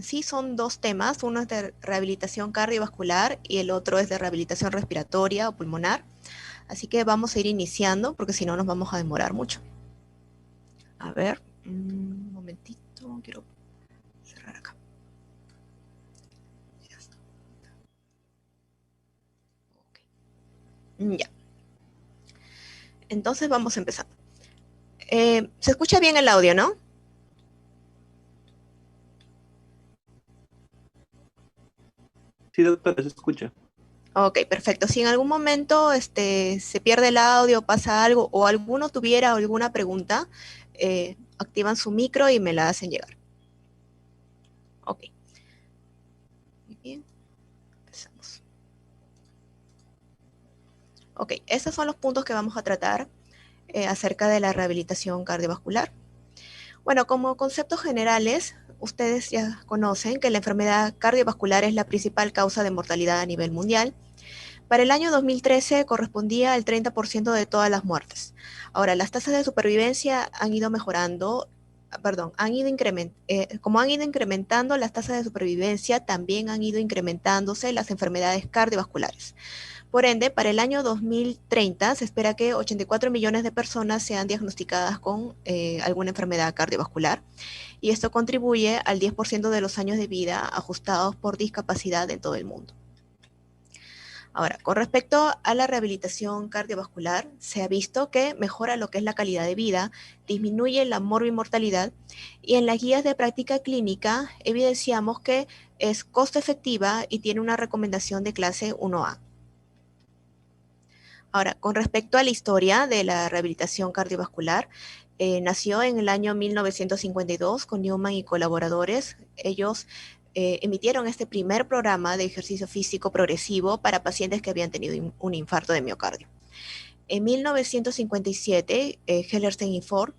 sí son dos temas, uno es de rehabilitación cardiovascular y el otro es de rehabilitación respiratoria o pulmonar. Así que vamos a ir iniciando porque si no nos vamos a demorar mucho. A ver, un momentito, quiero cerrar acá. Ya está. Okay. Ya, entonces vamos empezando. Se escucha bien el audio, ¿no? Sí, doctora, se escucha. Ok, perfecto. Si en algún momento se pierde el audio, pasa algo, o alguno tuviera alguna pregunta, activan su micro y me la hacen llegar. Ok, muy bien, empezamos. Ok, estos son los puntos que vamos a tratar acerca de la rehabilitación cardiovascular. Bueno, como conceptos generales, ustedes ya conocen que la enfermedad cardiovascular es la principal causa de mortalidad a nivel mundial. Para el año 2013 correspondía al 30% de todas las muertes. Ahora, las tasas de supervivencia han ido mejorando, perdón, como han ido incrementando las tasas de supervivencia, también han ido incrementándose las enfermedades cardiovasculares. Por ende, para el año 2030 se espera que 84 millones de personas sean diagnosticadas con alguna enfermedad cardiovascular y esto contribuye al 10% de los años de vida ajustados por discapacidad en todo el mundo. Ahora, con respecto a la rehabilitación cardiovascular, se ha visto que mejora lo que es la calidad de vida, disminuye la morbimortalidad y en las guías de práctica clínica evidenciamos que es costo efectiva y tiene una recomendación de clase 1A. Ahora, con respecto a la historia de la rehabilitación cardiovascular, nació en el año 1952 con Newman y colaboradores. Ellos emitieron este primer programa de ejercicio físico progresivo para pacientes que habían tenido un infarto de miocardio. En 1957, Hellerstein y Ford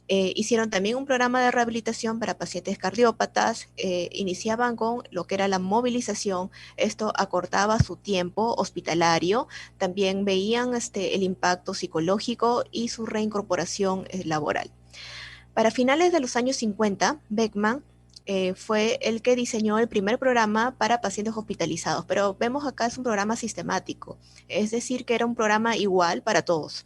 hicieron también un programa de rehabilitación para pacientes cardiópatas, iniciaban con lo que era la movilización, esto acortaba su tiempo hospitalario, también veían el impacto psicológico y su reincorporación laboral. Para finales de los años 50, Beckman fue el que diseñó el primer programa para pacientes hospitalizados, pero vemos acá es un programa sistemático, es decir, que era un programa igual para todos.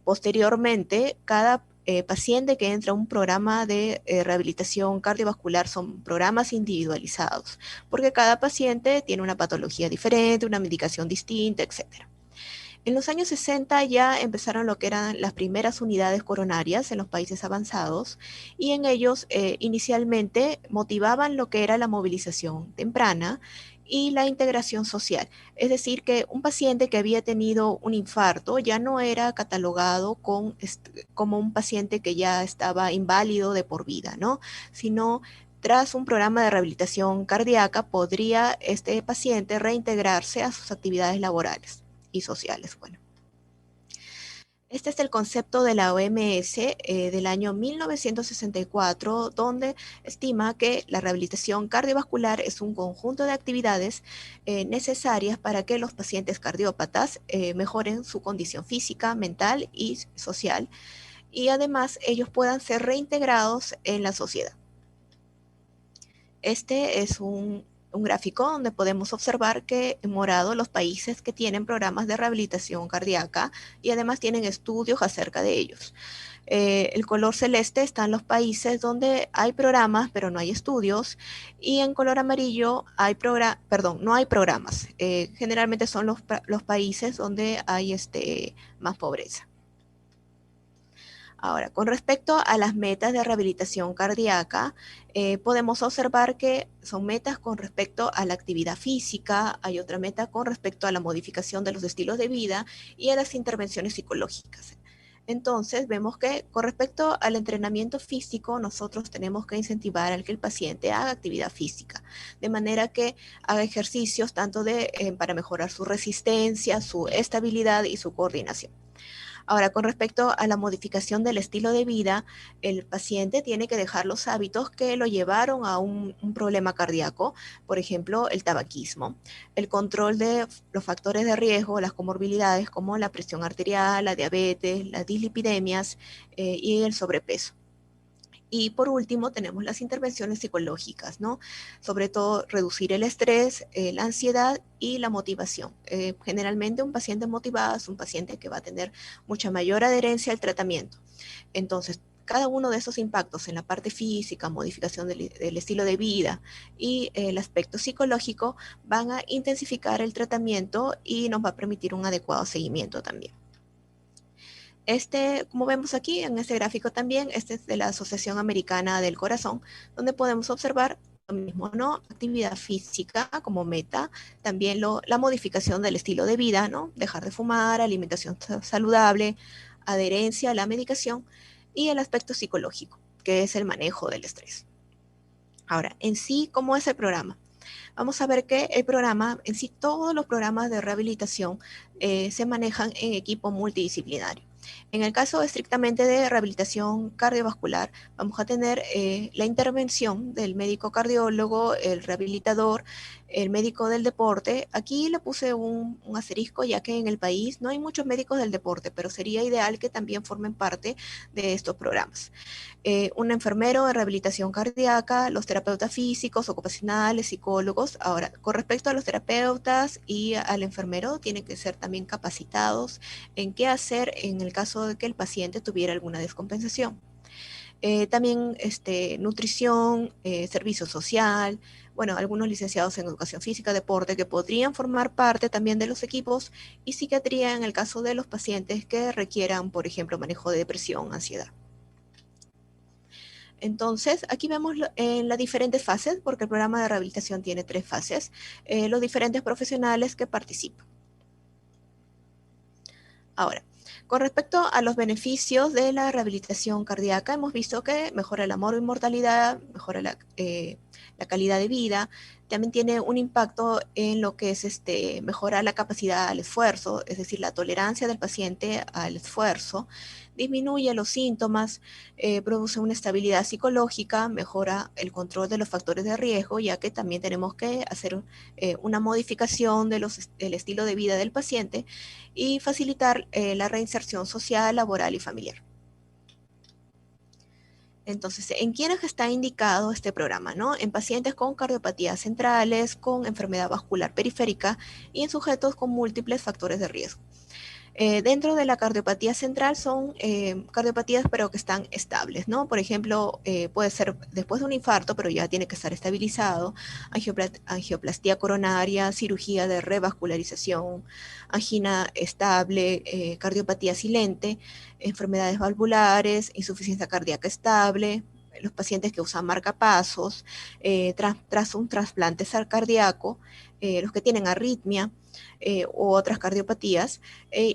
Posteriormente, cada paciente que entra a un programa de rehabilitación cardiovascular son programas individualizados, porque cada paciente tiene una patología diferente, una medicación distinta, etcétera. En los años 60 ya empezaron lo que eran las primeras unidades coronarias en los países avanzados y en ellos inicialmente motivaban lo que era la movilización temprana y la integración social. Es decir, que un paciente que había tenido un infarto ya no era catalogado como un paciente que ya estaba inválido de por vida, ¿no? Sino tras un programa de rehabilitación cardíaca podría este paciente reintegrarse a sus actividades laborales y sociales. Bueno, este es el concepto de la OMS del año 1964, donde estima que la rehabilitación cardiovascular es un conjunto de actividades necesarias para que los pacientes cardiópatas mejoren su condición física, mental y social, y además ellos puedan ser reintegrados en la sociedad. Este es un gráfico donde podemos observar que en morado los países que tienen programas de rehabilitación cardíaca y además tienen estudios acerca de ellos. El color celeste están los países donde hay programas pero no hay estudios y en color amarillo no hay programas. Generalmente son los países donde hay más pobreza. Ahora, con respecto a las metas de rehabilitación cardíaca, podemos observar que son metas con respecto a la actividad física, hay otra meta con respecto a la modificación de los estilos de vida y a las intervenciones psicológicas. Entonces, vemos que con respecto al entrenamiento físico, nosotros tenemos que incentivar al que el paciente haga actividad física, de manera que haga ejercicios tanto para mejorar su resistencia, su estabilidad y su coordinación. Ahora, con respecto a la modificación del estilo de vida, el paciente tiene que dejar los hábitos que lo llevaron a un problema cardíaco, por ejemplo, el tabaquismo, el control de los factores de riesgo, las comorbilidades como la presión arterial, la diabetes, las dislipidemias y el sobrepeso. Y por último, tenemos las intervenciones psicológicas, ¿no? Sobre todo reducir el estrés, la ansiedad y la motivación. Generalmente un paciente motivado es un paciente que va a tener mucha mayor adherencia al tratamiento. Entonces, cada uno de esos impactos en la parte física, modificación del estilo de vida y el aspecto psicológico van a intensificar el tratamiento y nos va a permitir un adecuado seguimiento también. Como vemos aquí en este gráfico también, este es de la Asociación Americana del Corazón, donde podemos observar lo mismo, ¿no? Actividad física como meta, también la modificación del estilo de vida, ¿no? Dejar de fumar, alimentación saludable, adherencia a la medicación y el aspecto psicológico, que es el manejo del estrés. Ahora, en sí, ¿cómo es el programa? Vamos a ver que el programa, en sí, todos los programas de rehabilitación se manejan en equipo multidisciplinario. En el caso estrictamente de rehabilitación cardiovascular, vamos a tener la intervención del médico cardiólogo, el rehabilitador, el médico del deporte. Aquí le puse un asterisco, ya que en el país no hay muchos médicos del deporte, pero sería ideal que también formen parte de estos programas. Un enfermero de rehabilitación cardíaca, los terapeutas físicos, ocupacionales, psicólogos. Ahora, con respecto a los terapeutas y al enfermero, tienen que ser también capacitados en qué hacer en el caso de que el paciente tuviera alguna descompensación. También nutrición, servicio social, bueno, algunos licenciados en educación física, deporte, que podrían formar parte también de los equipos, y psiquiatría en el caso de los pacientes que requieran, por ejemplo, manejo de depresión, ansiedad. Entonces, aquí vemos en las diferentes fases, porque el programa de rehabilitación tiene 3 fases, los diferentes profesionales que participan. Ahora, con respecto a los beneficios de la rehabilitación cardíaca, hemos visto que mejora la mortalidad, mejora la calidad de vida, también tiene un impacto en lo que es mejora la capacidad al esfuerzo, es decir, la tolerancia del paciente al esfuerzo, disminuye los síntomas, produce una estabilidad psicológica, mejora el control de los factores de riesgo, ya que también tenemos que hacer una modificación del estilo de vida del paciente y facilitar la reinserción social, laboral y familiar. Entonces, ¿en quiénes está indicado este programa? ¿No? En pacientes con cardiopatías centrales, con enfermedad vascular periférica y en sujetos con múltiples factores de riesgo. Dentro de la cardiopatía central son cardiopatías pero que están estables, ¿no? Por ejemplo, puede ser después de un infarto, pero ya tiene que estar estabilizado, angioplastía coronaria, cirugía de revascularización, angina estable, cardiopatía silente, enfermedades valvulares, insuficiencia cardíaca estable, los pacientes que usan marcapasos, tras un trasplante cardíaco, los que tienen arritmia, u otras cardiopatías.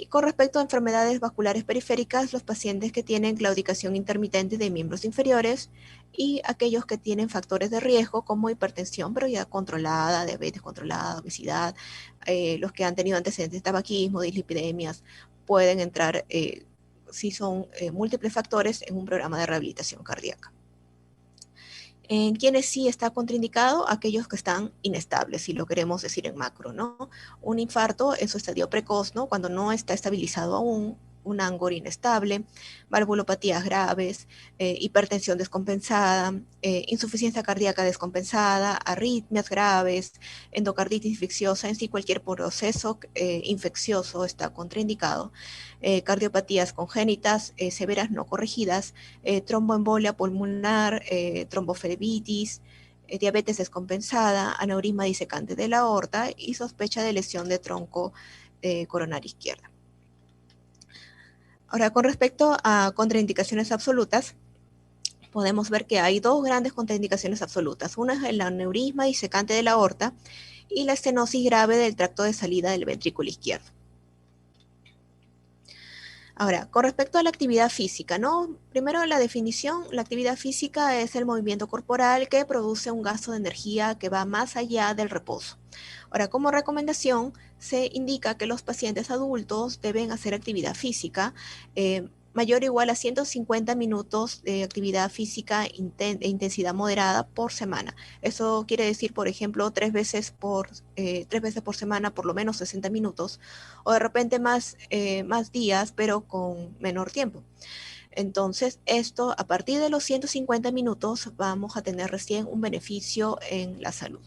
Con respecto a enfermedades vasculares periféricas, los pacientes que tienen claudicación intermitente de miembros inferiores y aquellos que tienen factores de riesgo como hipertensión, pero ya controlada, diabetes controlada, obesidad, los que han tenido antecedentes de tabaquismo, dislipidemias, pueden entrar, si son múltiples factores, en un programa de rehabilitación cardíaca. En quienes sí está contraindicado, aquellos que están inestables, si lo queremos decir en macro, ¿no? Un infarto en su estadio precoz, ¿no? Cuando no está estabilizado aún, un Angor inestable, valvulopatías graves, hipertensión descompensada, insuficiencia cardíaca descompensada, arritmias graves, endocarditis infecciosa, en sí cualquier proceso infeccioso está contraindicado, cardiopatías congénitas, severas no corregidas, tromboembolia pulmonar, tromboflebitis, diabetes descompensada, aneurisma disecante de la aorta y sospecha de lesión de tronco coronaria izquierda. Ahora, con respecto a contraindicaciones absolutas, podemos ver que hay 2 grandes contraindicaciones absolutas. Una es el aneurisma disecante de la aorta y la estenosis grave del tracto de salida del ventrículo izquierdo. Ahora, con respecto a la actividad física, ¿no? Primero la definición, la actividad física es el movimiento corporal que produce un gasto de energía que va más allá del reposo. Ahora, como recomendación, se indica que los pacientes adultos deben hacer actividad física mayor o igual a 150 minutos de actividad física de intensidad moderada por semana. Eso quiere decir, por ejemplo, 3 veces por semana, por lo menos 60 minutos, o de repente más días, pero con menor tiempo. Entonces, esto a partir de los 150 minutos vamos a tener recién un beneficio en la salud,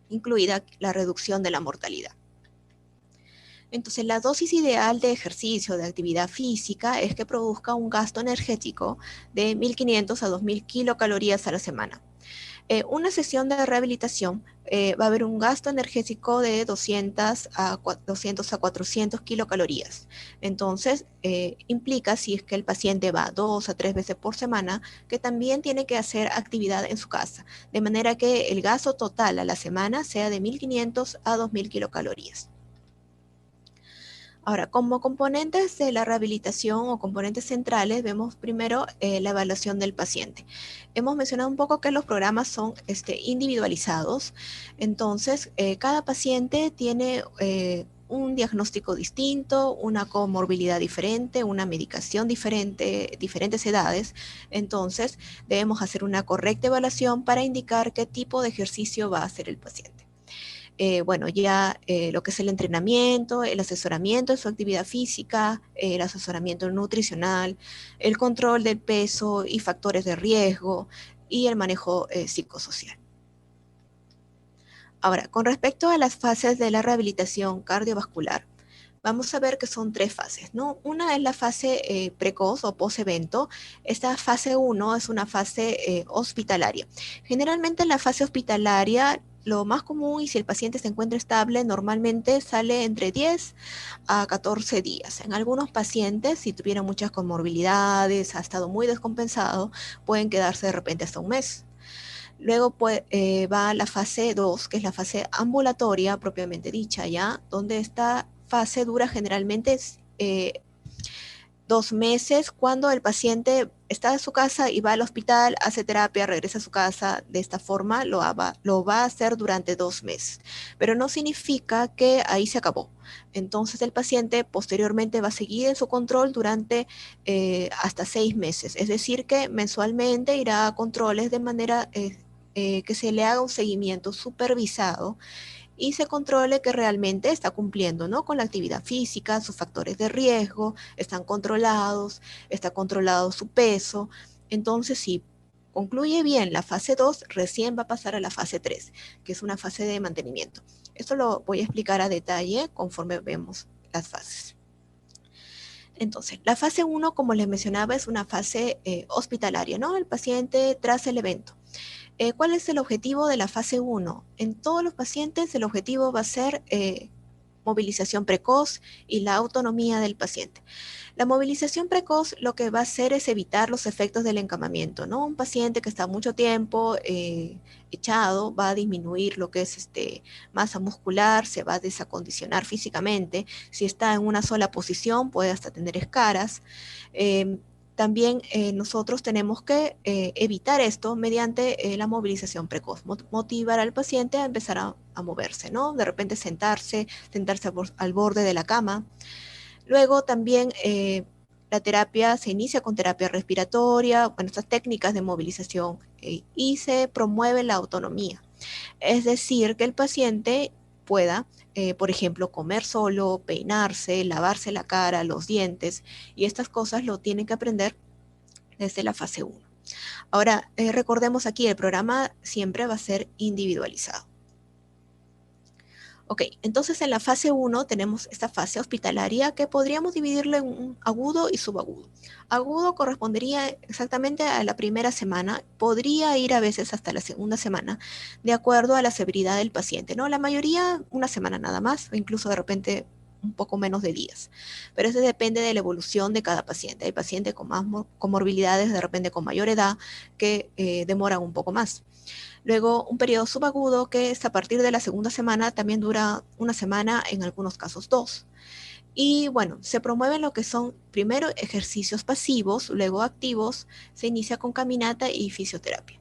incluida la reducción de la mortalidad. Entonces, la dosis ideal de ejercicio, de actividad física, es que produzca un gasto energético de 1.500 a 2.000 kilocalorías a la semana. Una sesión de rehabilitación va a haber un gasto energético de 200 a 400 kilocalorías. Entonces, implica, si es que el paciente va 2 a 3 veces por semana, que también tiene que hacer actividad en su casa, de manera que el gasto total a la semana sea de 1.500 a 2.000 kilocalorías. Ahora, como componentes de la rehabilitación o componentes centrales, vemos primero la evaluación del paciente. Hemos mencionado un poco que los programas son individualizados, entonces cada paciente tiene un diagnóstico distinto, una comorbilidad diferente, una medicación diferente, diferentes edades, entonces debemos hacer una correcta evaluación para indicar qué tipo de ejercicio va a hacer el paciente. Bueno, ya lo que es el entrenamiento, el asesoramiento de su actividad física, el asesoramiento nutricional, el control del peso y factores de riesgo y el manejo psicosocial. Ahora, con respecto a las fases de la rehabilitación cardiovascular, vamos a ver que son 3 fases, ¿no? Una es la fase precoz o post-evento. Esta fase 1 es una fase hospitalaria. Generalmente en la fase hospitalaria, lo más común, y si el paciente se encuentra estable, normalmente sale entre 10 a 14 días. En algunos pacientes, si tuvieran muchas comorbilidades, ha estado muy descompensado, pueden quedarse de repente hasta un mes. Luego va la fase 2, que es la fase ambulatoria propiamente dicha, ¿ya? Donde esta fase dura generalmente 2 meses, cuando el paciente está en su casa y va al hospital, hace terapia, regresa a su casa. De esta forma lo va a hacer durante 2 meses. Pero no significa que ahí se acabó. Entonces el paciente posteriormente va a seguir en su control durante hasta 6 meses. Es decir, que mensualmente irá a controles de manera que se le haga un seguimiento supervisado y se controle que realmente está cumpliendo, ¿no?, con la actividad física, sus factores de riesgo están controlados, está controlado su peso. Entonces, si concluye bien la fase 2, recién va a pasar a la fase 3, que es una fase de mantenimiento. Esto lo voy a explicar a detalle conforme vemos las fases. Entonces, la fase 1, como les mencionaba, es una fase hospitalaria, ¿no? El paciente tras el evento. ¿Cuál es el objetivo de la fase 1? En todos los pacientes el objetivo va a ser movilización precoz y la autonomía del paciente. La movilización precoz lo que va a hacer es evitar los efectos del encamamiento, ¿no? Un paciente que está mucho tiempo echado va a disminuir lo que es masa muscular, se va a desacondicionar físicamente. Si está en una sola posición puede hasta tener escaras. También nosotros tenemos que evitar esto mediante la movilización precoz, motivar al paciente a empezar a moverse, ¿no? De repente sentarse al borde de la cama. Luego también la terapia se inicia con terapia respiratoria, bueno, estas técnicas de movilización, y se promueve la autonomía. Es decir, que el paciente pueda, por ejemplo, comer solo, peinarse, lavarse la cara, los dientes, y estas cosas lo tienen que aprender desde la fase 1. Ahora, recordemos aquí, el programa siempre va a ser individualizado. Ok, entonces en la fase 1 tenemos esta fase hospitalaria que podríamos dividirla en un agudo y subagudo. Agudo correspondería exactamente a la primera semana, podría ir a veces hasta la segunda semana, de acuerdo a la severidad del paciente, ¿no? La mayoría una semana nada más, o incluso de repente un poco menos de días. Pero eso depende de la evolución de cada paciente. Hay pacientes con más comorbilidades, de repente con mayor edad, que demoran un poco más. Luego, un periodo subagudo que es a partir de la segunda semana, también dura una semana, en algunos casos 2. Y bueno, se promueven lo que son primero ejercicios pasivos, luego activos, se inicia con caminata y fisioterapia.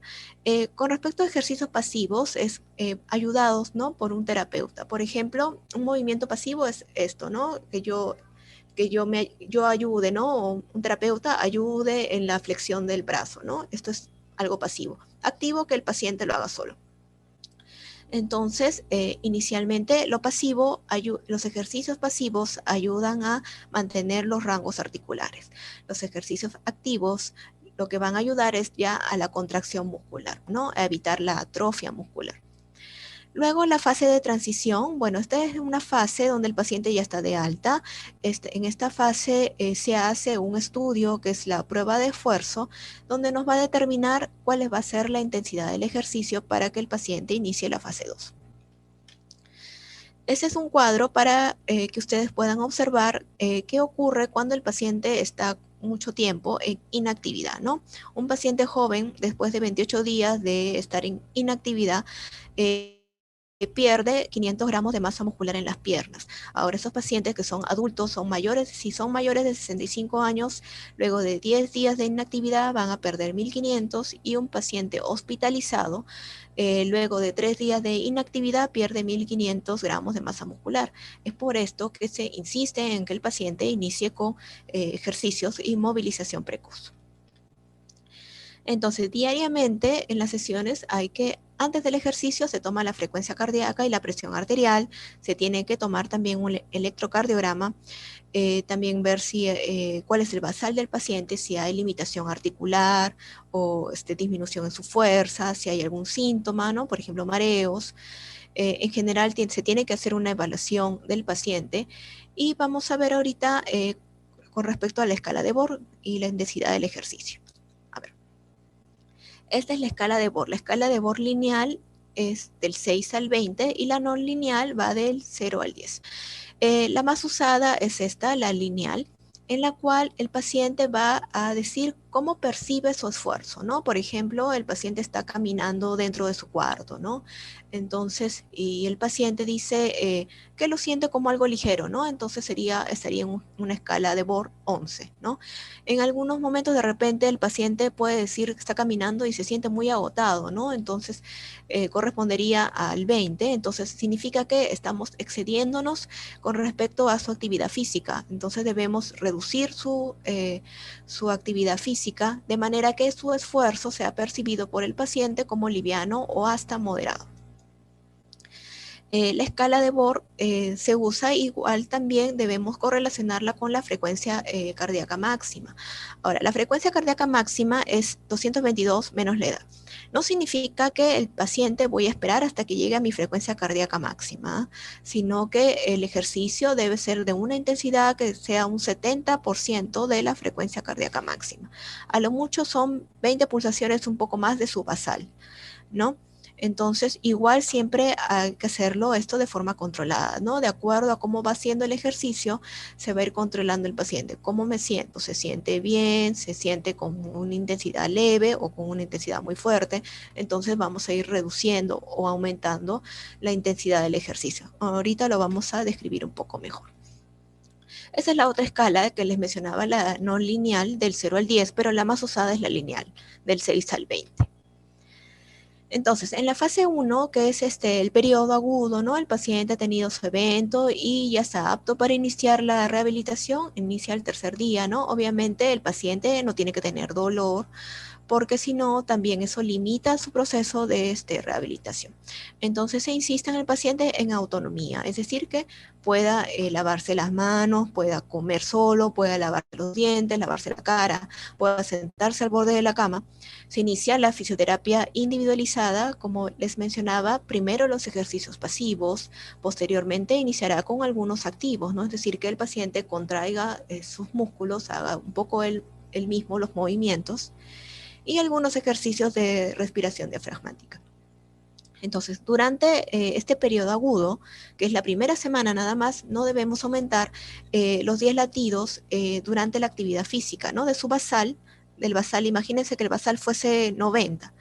Con respecto a ejercicios pasivos, es ayudados, ¿no?, por un terapeuta. Por ejemplo, un movimiento pasivo es esto, ¿no?, yo ayude, ¿no?, o un terapeuta ayude en la flexión del brazo, ¿no? Esto es algo pasivo. Activo, que el paciente lo haga solo. Entonces, inicialmente los ejercicios pasivos ayudan a mantener los rangos articulares. Los ejercicios activos lo que van a ayudar es ya a la contracción muscular, ¿no? A evitar la atrofia muscular. Luego la fase de transición, bueno, esta es una fase donde el paciente ya está de alta. En esta fase se hace un estudio que es la prueba de esfuerzo, donde nos va a determinar cuál va a ser la intensidad del ejercicio para que el paciente inicie la fase 2. Ese es un cuadro para que ustedes puedan observar qué ocurre cuando el paciente está mucho tiempo en inactividad, ¿no? Un paciente joven, después de 28 días de estar en inactividad, pierde 500 gramos de masa muscular en las piernas. Ahora, esos pacientes que son adultos, son mayores, si son mayores de 65 años, luego de 10 días de inactividad van a perder 1500, y un paciente hospitalizado, luego de 3 días de inactividad, pierde 1500 gramos de masa muscular. Es por esto que se insiste en que el paciente inicie con ejercicios y movilización precoz. Entonces, diariamente en las sesiones antes del ejercicio se toma la frecuencia cardíaca y la presión arterial, se tiene que tomar también un electrocardiograma, también ver cuál es el basal del paciente, si hay limitación articular o disminución en su fuerza, si hay algún síntoma, ¿no? Por ejemplo, mareos. En general se tiene que hacer una evaluación del paciente, y vamos a ver ahorita con respecto a la escala de Borg y la intensidad del ejercicio. Esta es la escala de Borg. La escala de Borg lineal es del 6 al 20 y la no lineal va del 0 al 10. La más usada es esta, la lineal, en la cual el paciente va a decir cómo percibe su esfuerzo, ¿no? Por ejemplo, el paciente está caminando dentro de su cuarto, ¿no? Entonces, y el paciente dice que lo siente como algo ligero, ¿no? Entonces estaría en una escala de Borg 11, ¿no? En algunos momentos de repente el paciente puede decir que está caminando y se siente muy agotado, ¿no? Entonces correspondería al 20, entonces significa que estamos excediéndonos con respecto a su actividad física. Entonces debemos reducir su actividad física de manera que su esfuerzo sea percibido por el paciente como liviano o hasta moderado. La escala de Borg se usa igual, también debemos correlacionarla con la frecuencia cardíaca máxima. Ahora, la frecuencia cardíaca máxima es 222 menos la edad. No significa que el paciente voy a esperar hasta que llegue a mi frecuencia cardíaca máxima, sino que el ejercicio debe ser de una intensidad que sea un 70% de la frecuencia cardíaca máxima. A lo mucho son 20 pulsaciones, un poco más de su basal, ¿no? Entonces, igual siempre hay que hacerlo esto de forma controlada, ¿no? De acuerdo a cómo va haciendo el ejercicio, se va a ir controlando el paciente. ¿Cómo me siento? ¿Se siente bien? ¿Se siente con una intensidad leve o con una intensidad muy fuerte? Entonces vamos a ir reduciendo o aumentando la intensidad del ejercicio. Ahorita lo vamos a describir un poco mejor. Esa es la otra escala que les mencionaba, la no lineal del 0 al 10, pero la más usada es la lineal, del 6 al 20. Entonces, en la fase 1, que es el periodo agudo, ¿no? El paciente ha tenido su evento y ya está apto para iniciar la rehabilitación, inicia el tercer día, ¿no? Obviamente el paciente no tiene que tener dolor, porque si no, también eso limita su proceso de rehabilitación. Entonces se insiste en el paciente en autonomía, es decir, que pueda lavarse las manos, pueda comer solo, pueda lavarse los dientes, lavarse la cara, pueda sentarse al borde de la cama. Se inicia la fisioterapia individualizada, como les mencionaba, primero los ejercicios pasivos, posteriormente iniciará con algunos activos, ¿no? Es decir, que el paciente contraiga sus músculos, haga un poco él mismo los movimientos, y algunos ejercicios de respiración diafragmática. Entonces, durante este periodo agudo, que es la primera semana nada más, no debemos aumentar los 10 latidos durante la actividad física, ¿no? De su basal, del basal, imagínense que el basal fuese 90,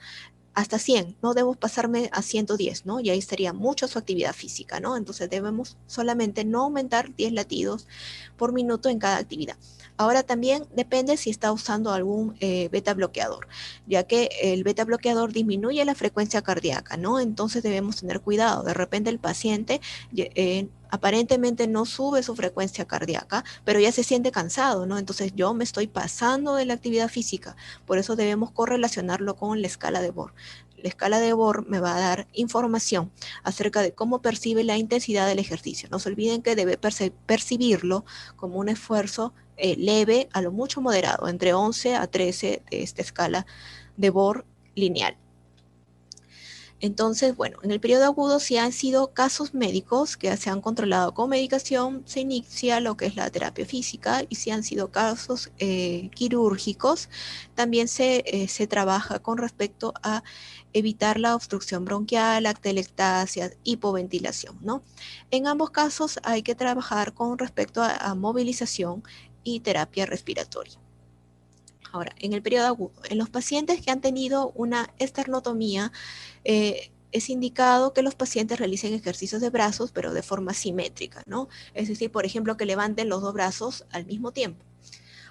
hasta 100, no debo pasarme a 110, ¿no? Y ahí estaría mucho su actividad física, ¿no? Entonces debemos solamente no aumentar 10 latidos por minuto en cada actividad. Ahora también depende si está usando algún beta bloqueador, ya que el beta bloqueador disminuye la frecuencia cardíaca, ¿no? Entonces debemos tener cuidado. De repente el paciente aparentemente no sube su frecuencia cardíaca, pero ya se siente cansado, ¿no? Entonces yo me estoy pasando de la actividad física. Por eso debemos correlacionarlo con la escala de Borg. La escala de Bohr me va a dar información acerca de cómo percibe la intensidad del ejercicio. No se olviden que debe percibirlo como un esfuerzo leve a lo mucho moderado, entre 11 a 13 de esta escala de Bohr lineal. Entonces, bueno, en el periodo agudo, si han sido casos médicos que se han controlado con medicación, se inicia lo que es la terapia física, y si han sido casos quirúrgicos, también se trabaja con respecto a evitar la obstrucción bronquial, atelectasia, hipoventilación, ¿no? En ambos casos hay que trabajar con respecto a movilización y terapia respiratoria. Ahora, en el periodo agudo, en los pacientes que han tenido una esternotomía, es indicado que los pacientes realicen ejercicos de brazos, pero de forma simétrica, ¿no? Es decir, por ejemplo, que levanten los dos brazos al mismo tiempo.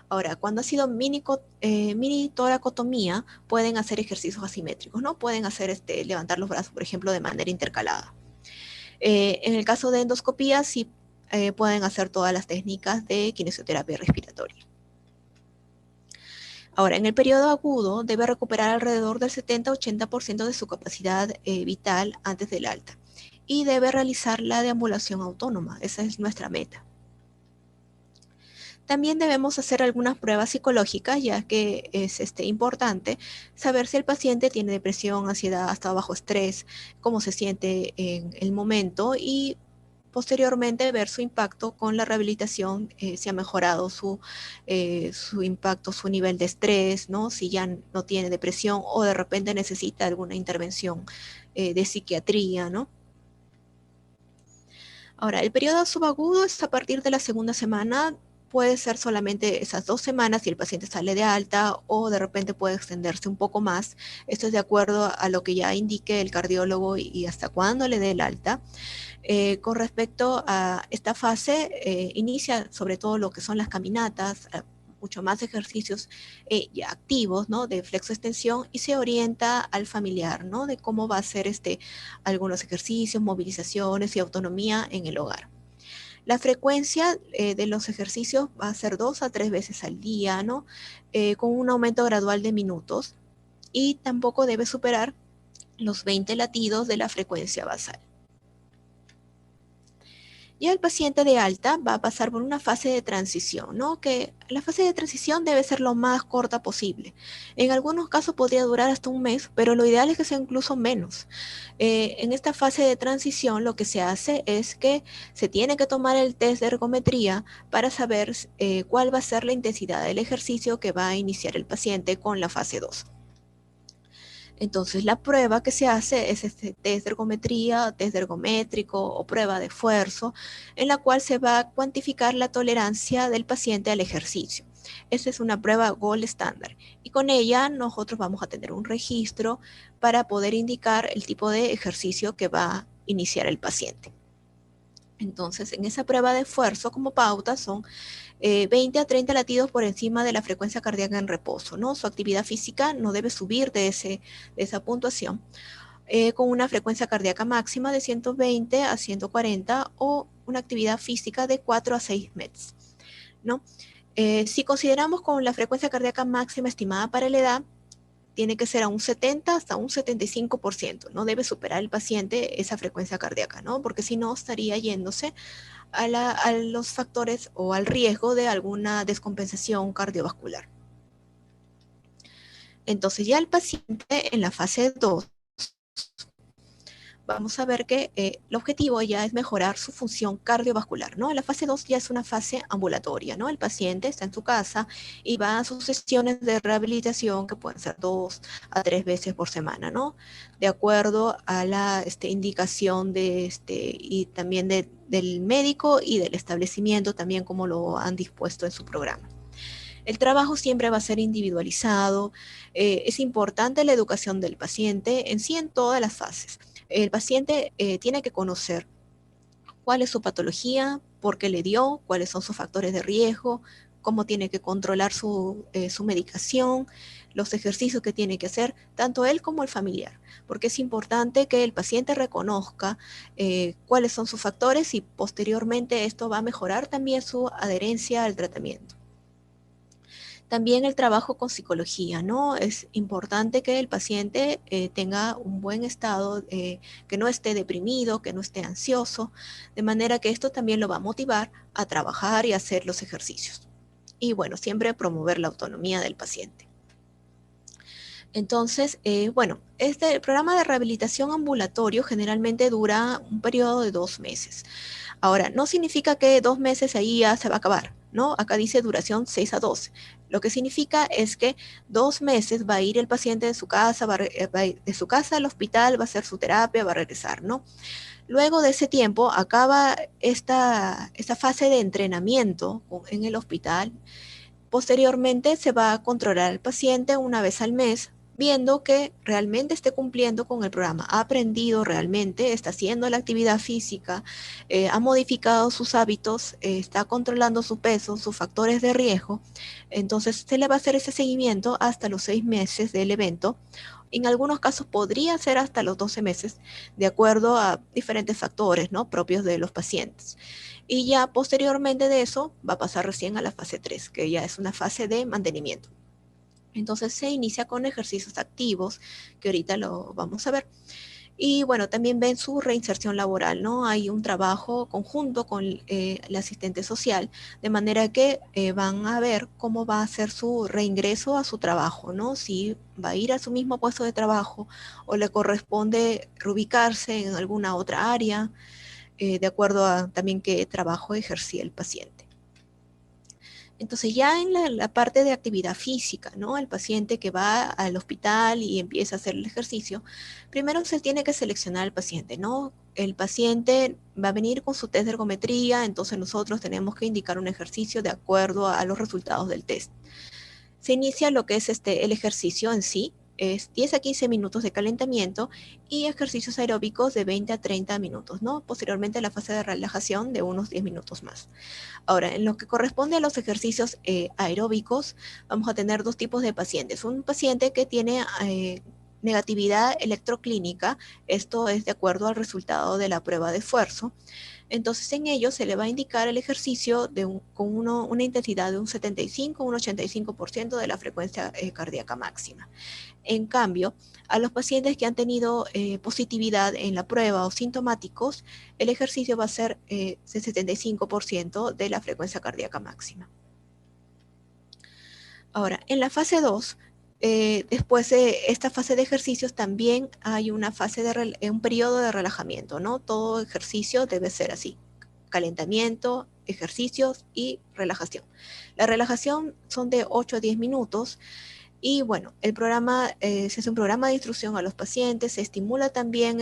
Ahora, cuando ha sido mini toracotomía, pueden hacer ejercicios asimétricos, ¿no? Pueden hacer levantar los brazos, por ejemplo, de manera intercalada. En el caso de endoscopía, sí pueden hacer todas las técnicas de kinesioterapia respiratoria. Ahora, en el periodo agudo debe recuperar alrededor del 70-80% de su capacidad vital antes del alta, y debe realizar la deambulación autónoma. Esa es nuestra meta. También debemos hacer algunas pruebas psicológicas, ya que es importante saber si el paciente tiene depresión, ansiedad, hasta bajo estrés, cómo se siente en el momento, y posteriormente ver su impacto con la rehabilitación, si ha mejorado su impacto, su nivel de estrés, ¿no? Si ya no tiene depresión o de repente necesita alguna intervención de psiquiatría, ¿no? Ahora, el periodo subagudo es a partir de la segunda semana. Puede ser solamente esas 2 semanas si el paciente sale de alta, o de repente puede extenderse un poco más. Esto es de acuerdo a lo que ya indique el cardiólogo y hasta cuándo le dé el alta. Con respecto a esta fase, inicia sobre todo lo que son las caminatas, mucho más ejercicios ya activos, ¿no? De flexoextensión, y se orienta al familiar, ¿no? De cómo va a hacer algunos ejercicios, movilizaciones y autonomía en el hogar. La frecuencia de los ejercicios va a ser 2 a 3 veces al día, ¿no? Con un aumento gradual de minutos, y tampoco debe superar los 20 latidos de la frecuencia basal. Ya el paciente de alta va a pasar por una fase de transición, ¿no? Que la fase de transición debe ser lo más corta posible. En algunos casos podría durar hasta un mes, pero lo ideal es que sea incluso menos. En esta fase de transición lo que se hace es que se tiene que tomar el test de ergometría para saber cuál va a ser la intensidad del ejercicio que va a iniciar el paciente con la fase 2. Entonces, la prueba que se hace es este test de ergometría, test ergométrico o prueba de esfuerzo, en la cual se va a cuantificar la tolerancia del paciente al ejercicio. Esta es una prueba gold estándar, y con ella nosotros vamos a tener un registro para poder indicar el tipo de ejercicio que va a iniciar el paciente. Entonces, en esa prueba de esfuerzo, como pauta, son 20 a 30 latidos por encima de la frecuencia cardíaca en reposo, ¿no? Su actividad física no debe subir de esa puntuación, con una frecuencia cardíaca máxima de 120 a 140, o una actividad física de 4 a 6 METs, ¿no? Si consideramos con la frecuencia cardíaca máxima estimada para la edad, tiene que ser a un 70 hasta un 75%. No debe superar el paciente esa frecuencia cardíaca, ¿no? Porque si no, estaría yéndose a los factores o al riesgo de alguna descompensación cardiovascular. Entonces, ya el paciente en la fase 2, vamos a ver que el objetivo ya es mejorar su función cardiovascular, ¿no? La fase 2 ya es una fase ambulatoria, ¿no? El paciente está en su casa y va a sus sesiones de rehabilitación, que pueden ser 2 a 3 veces por semana, ¿no? De acuerdo a la indicación y también del médico y del establecimiento, también como lo han dispuesto en su programa. El trabajo siempre va a ser individualizado. Es importante la educación del paciente en sí en todas las fases. El paciente tiene que conocer cuál es su patología, por qué le dio, cuáles son sus factores de riesgo, cómo tiene que controlar su medicación, los ejercicios que tiene que hacer, tanto él como el familiar, porque es importante que el paciente reconozca cuáles son sus factores, y posteriormente esto va a mejorar también su adherencia al tratamiento. También el trabajo con psicología, ¿no? Es importante que el paciente tenga un buen estado, que no esté deprimido, que no esté ansioso, de manera que esto también lo va a motivar a trabajar y a hacer los ejercicios. Y bueno, siempre promover la autonomía del paciente. Entonces, bueno, este programa de rehabilitación ambulatorio generalmente dura un periodo de 2 meses. Ahora, no significa que 2 meses ahí ya se va a acabar, ¿no? Acá dice duración 6 a 12. Lo que significa es que 2 meses va a ir el paciente de su casa, va a ir de su casa al hospital, va a hacer su terapia, va a regresar, ¿no? Luego de ese tiempo acaba esta fase de entrenamiento en el hospital. Posteriormente se va a controlar al paciente una vez al mes, viendo que realmente esté cumpliendo con el programa, ha aprendido realmente, está haciendo la actividad física, ha modificado sus hábitos, está controlando su peso, sus factores de riesgo. Entonces se le va a hacer ese seguimiento hasta los 6 meses del evento. En algunos casos podría ser hasta los 12 meses, de acuerdo a diferentes factores, ¿no?, propios de los pacientes. Y ya posteriormente de eso va a pasar recién a la fase 3, que ya es una fase de mantenimiento. Entonces se inicia con ejercicios activos, que ahorita lo vamos a ver. Y bueno, también ven su reinserción laboral, ¿no? Hay un trabajo conjunto con el asistente social, de manera que van a ver cómo va a ser su reingreso a su trabajo, ¿no? Si va a ir a su mismo puesto de trabajo o le corresponde reubicarse en alguna otra área, de acuerdo a también qué trabajo ejercía el paciente. Entonces ya en la parte de actividad física, ¿no? El paciente que va al hospital y empieza a hacer el ejercicio, primero se tiene que seleccionar al paciente, ¿no? El paciente va a venir con su test de ergometría, entonces nosotros tenemos que indicar un ejercicio de acuerdo a los resultados del test. Se inicia lo que es el ejercicio en sí, es 10 a 15 minutos de calentamiento y ejercicios aeróbicos de 20 a 30 minutos, ¿no? Posteriormente la fase de relajación de unos 10 minutos más. Ahora, en lo que corresponde a los ejercicios aeróbicos, vamos a tener dos tipos de pacientes. Un paciente que tiene negatividad electroclínica, esto es de acuerdo al resultado de la prueba de esfuerzo. Entonces en ellos se le va a indicar el ejercicio con una intensidad de un 75, un 85% de la frecuencia cardíaca máxima. En cambio, a los pacientes que han tenido positividad en la prueba o sintomáticos, el ejercicio va a ser de 75% de la frecuencia cardíaca máxima. Ahora, en la fase 2, después de esta fase de ejercicios, también hay una fase un periodo de relajamiento, ¿no? Todo ejercicio debe ser así: calentamiento, ejercicios y relajación. La relajación son de 8 a 10 minutos. Y bueno, el programa, se hace un programa de instrucción a los pacientes, se estimula también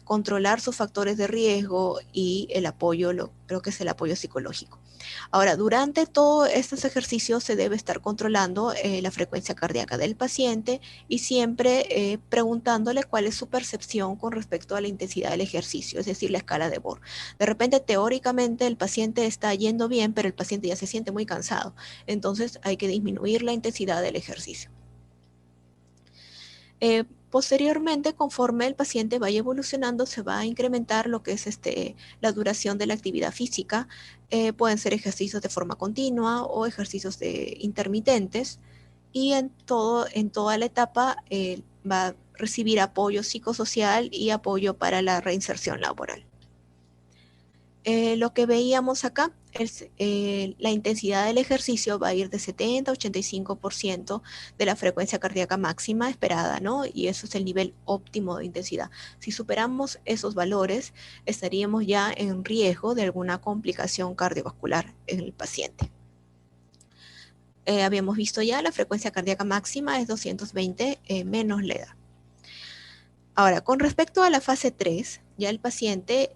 controlar sus factores de riesgo y el apoyo, creo que es el apoyo psicológico. Ahora, durante todos estos ejercicios se debe estar controlando la frecuencia cardíaca del paciente y siempre preguntándole cuál es su percepción con respecto a la intensidad del ejercicio, es decir, la escala de Bohr. De repente, teóricamente, el paciente está yendo bien, pero el paciente ya se siente muy cansado. Entonces, hay que disminuir la intensidad del ejercicio. Posteriormente, conforme el paciente vaya evolucionando, se va a incrementar lo que es la duración de la actividad física. Pueden ser ejercicios de forma continua o ejercicios intermitentes. Y en toda la etapa va a recibir apoyo psicosocial y apoyo para la reinserción laboral. Lo que veíamos acá es la intensidad del ejercicio va a ir de 70 a 85% de la frecuencia cardíaca máxima esperada, ¿no? Y eso es el nivel óptimo de intensidad. Si superamos esos valores, estaríamos ya en riesgo de alguna complicación cardiovascular en el paciente. Habíamos visto ya la frecuencia cardíaca máxima es 220 menos la edad. Ahora, con respecto a la fase 3, ya el paciente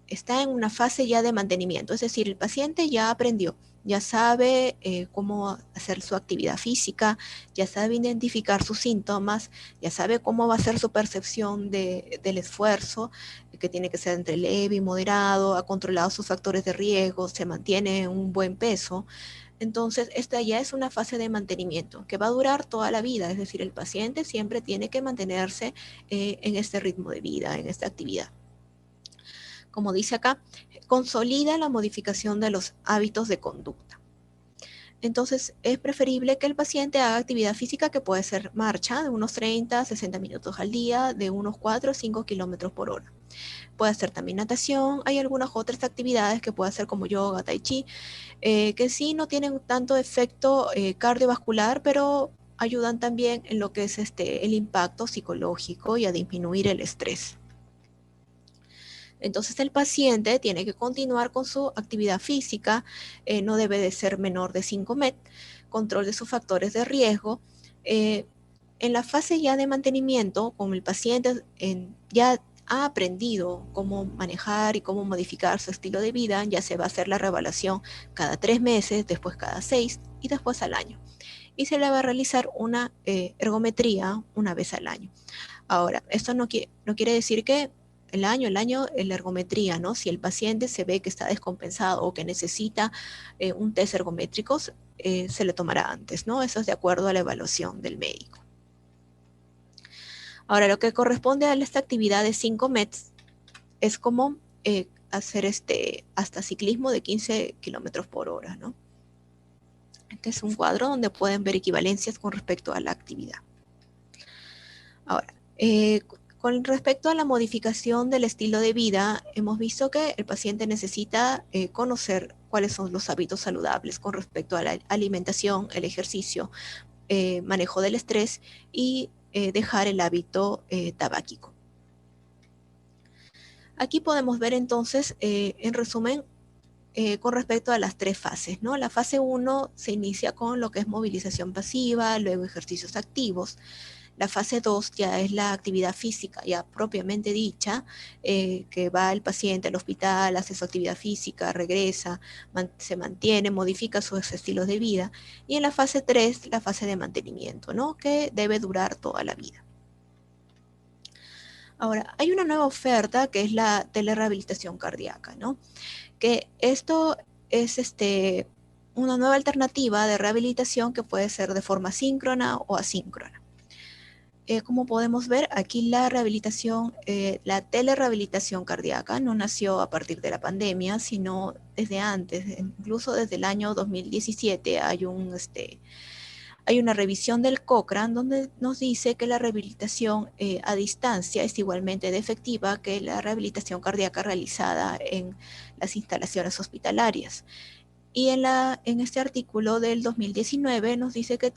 está en una fase ya de mantenimiento, es decir, el paciente ya aprendió, ya sabe cómo hacer su actividad física, ya sabe identificar sus síntomas, ya sabe cómo va a ser su percepción del esfuerzo, que tiene que ser entre leve y moderado, ha controlado sus factores de riesgo, se mantiene en un buen peso. Entonces, esta ya es una fase de mantenimiento que va a durar toda la vida, es decir, el paciente siempre tiene que mantenerse en este ritmo de vida, en esta actividad. Como dice acá, consolida la modificación de los hábitos de conducta. Entonces, es preferible que el paciente haga actividad física que puede ser marcha de unos 30 a 60 minutos al día, de unos 4 a 5 kilómetros por hora. Puede hacer también natación, hay algunas otras actividades que puede hacer como yoga, tai chi, que sí no tienen tanto efecto cardiovascular, pero ayudan también en lo que es el impacto psicológico y a disminuir el estrés. Entonces el paciente tiene que continuar con su actividad física, no debe de ser menor de 5 MET, control de sus factores de riesgo. En la fase ya de mantenimiento, como el paciente ya ha aprendido cómo manejar y cómo modificar su estilo de vida, ya se va a hacer la reevaluación cada 3 meses, después cada 6 y después al año. Y se le va a realizar una ergometría una vez al año. Ahora, esto no quiere decir que el año, la ergometría, ¿no? Si el paciente se ve que está descompensado o que necesita un test ergométrico, se le tomará antes, ¿no? Eso es de acuerdo a la evaluación del médico. Ahora, lo que corresponde a esta actividad de 5 METs es como hacer hasta ciclismo de 15 kilómetros por hora, ¿no? Este es un cuadro donde pueden ver equivalencias con respecto a la actividad. Ahora, con respecto a la modificación del estilo de vida, hemos visto que el paciente necesita conocer cuáles son los hábitos saludables con respecto a la alimentación, el ejercicio, manejo del estrés y dejar el hábito tabáquico. Aquí podemos ver entonces, en resumen, con respecto a las 3 fases, ¿no? La fase 1 se inicia con lo que es movilización pasiva, luego ejercicios activos. La fase 2 ya es la actividad física, ya propiamente dicha, que va el paciente al hospital, hace su actividad física, regresa, se mantiene, modifica sus estilos de vida. Y en la fase 3, la fase de mantenimiento, ¿no? Que debe durar toda la vida. Ahora, hay una nueva oferta que es la telerehabilitación cardíaca, ¿no? Que esto es una nueva alternativa de rehabilitación que puede ser de forma síncrona o asíncrona. Como podemos ver, aquí la rehabilitación, la telerehabilitación cardíaca no nació a partir de la pandemia, sino desde antes, incluso desde el año 2017 hay una revisión del Cochrane donde nos dice que la rehabilitación a distancia es igualmente de efectiva que la rehabilitación cardíaca realizada en las instalaciones hospitalarias. Y en este artículo del 2019 nos dice que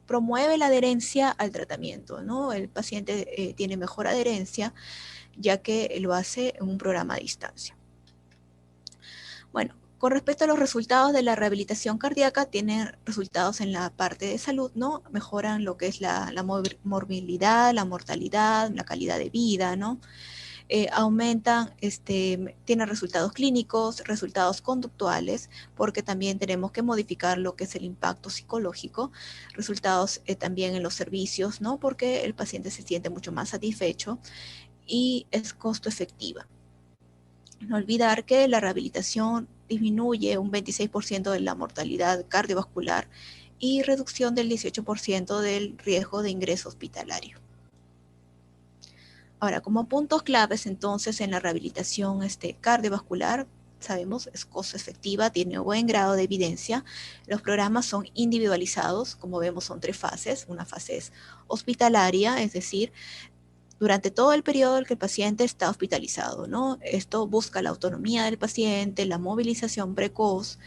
promueve la adherencia al tratamiento, ¿no? El paciente tiene mejor adherencia ya que lo hace en un programa a distancia. Bueno, con respecto a los resultados de la rehabilitación cardíaca, tienen resultados en la parte de salud, ¿no? Mejoran lo que es la morbilidad, la mortalidad, la calidad de vida, ¿no? Aumentan, tienen resultados clínicos, resultados conductuales, porque también tenemos que modificar lo que es el impacto psicológico, resultados también en los servicios, ¿no? Porque el paciente se siente mucho más satisfecho y es costo efectiva. No olvidar que la rehabilitación disminuye un 26% de la mortalidad cardiovascular y reducción del 18% del riesgo de ingreso hospitalario. Ahora, como puntos claves entonces en la rehabilitación cardiovascular, sabemos, es costo efectiva, tiene buen grado de evidencia. Los programas son individualizados, como vemos son 3 fases. Una fase es hospitalaria, es decir, durante todo el periodo en que el paciente está hospitalizado, ¿no? Esto busca la autonomía del paciente, la movilización precoz.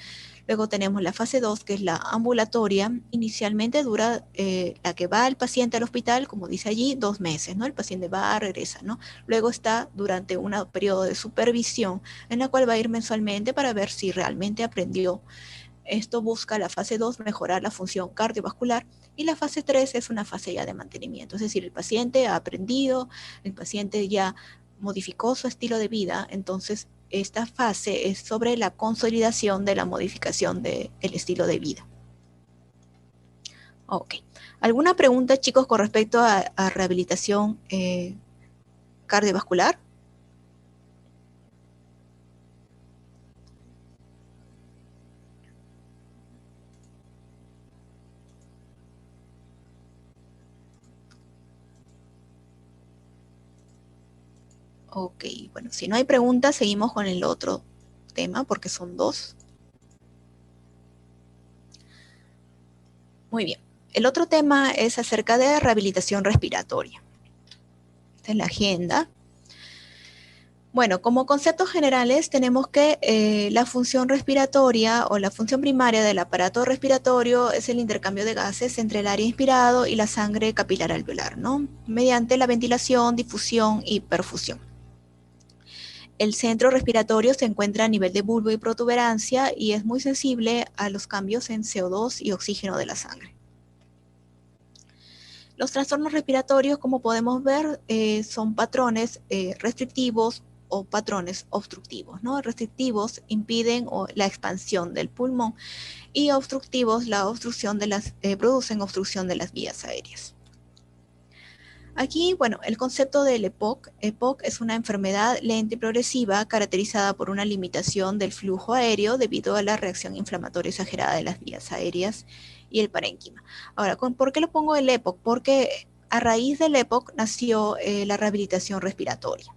Luego tenemos la fase 2, que es la ambulatoria. Inicialmente dura la que va el paciente al hospital, como dice allí, 2 meses, ¿no? El paciente va, regresa, ¿no? Luego está durante un periodo de supervisión en la cual va a ir mensualmente para ver si realmente aprendió. Esto busca la fase 2, mejorar la función cardiovascular, y la fase 3 es una fase ya de mantenimiento, es decir, el paciente ha aprendido, el paciente ya modificó su estilo de vida, entonces esta fase es sobre la consolidación de la modificación del estilo de vida. Ok. ¿Alguna pregunta, chicos, con respecto a rehabilitación cardiovascular? Ok, bueno, si no hay preguntas, seguimos con el otro tema porque son 2. Muy bien. El otro tema es acerca de rehabilitación respiratoria. Esta es la agenda. Bueno, como conceptos generales tenemos que la función respiratoria o la función primaria del aparato respiratorio es el intercambio de gases entre el aire inspirado y la sangre capilar alveolar, ¿no? Mediante la ventilación, difusión y perfusión. El centro respiratorio se encuentra a nivel de bulbo y protuberancia y es muy sensible a los cambios en CO2 y oxígeno de la sangre. Los trastornos respiratorios, como podemos ver, son patrones restrictivos o patrones obstructivos, ¿no? Restrictivos impiden la expansión del pulmón y obstructivos producen obstrucción de las vías aéreas. Aquí, bueno, el concepto del EPOC. EPOC es una enfermedad lenta y progresiva caracterizada por una limitación del flujo aéreo debido a la reacción inflamatoria exagerada de las vías aéreas y el parénquima. Ahora, ¿por qué lo pongo el EPOC? Porque a raíz del EPOC nació la rehabilitación respiratoria.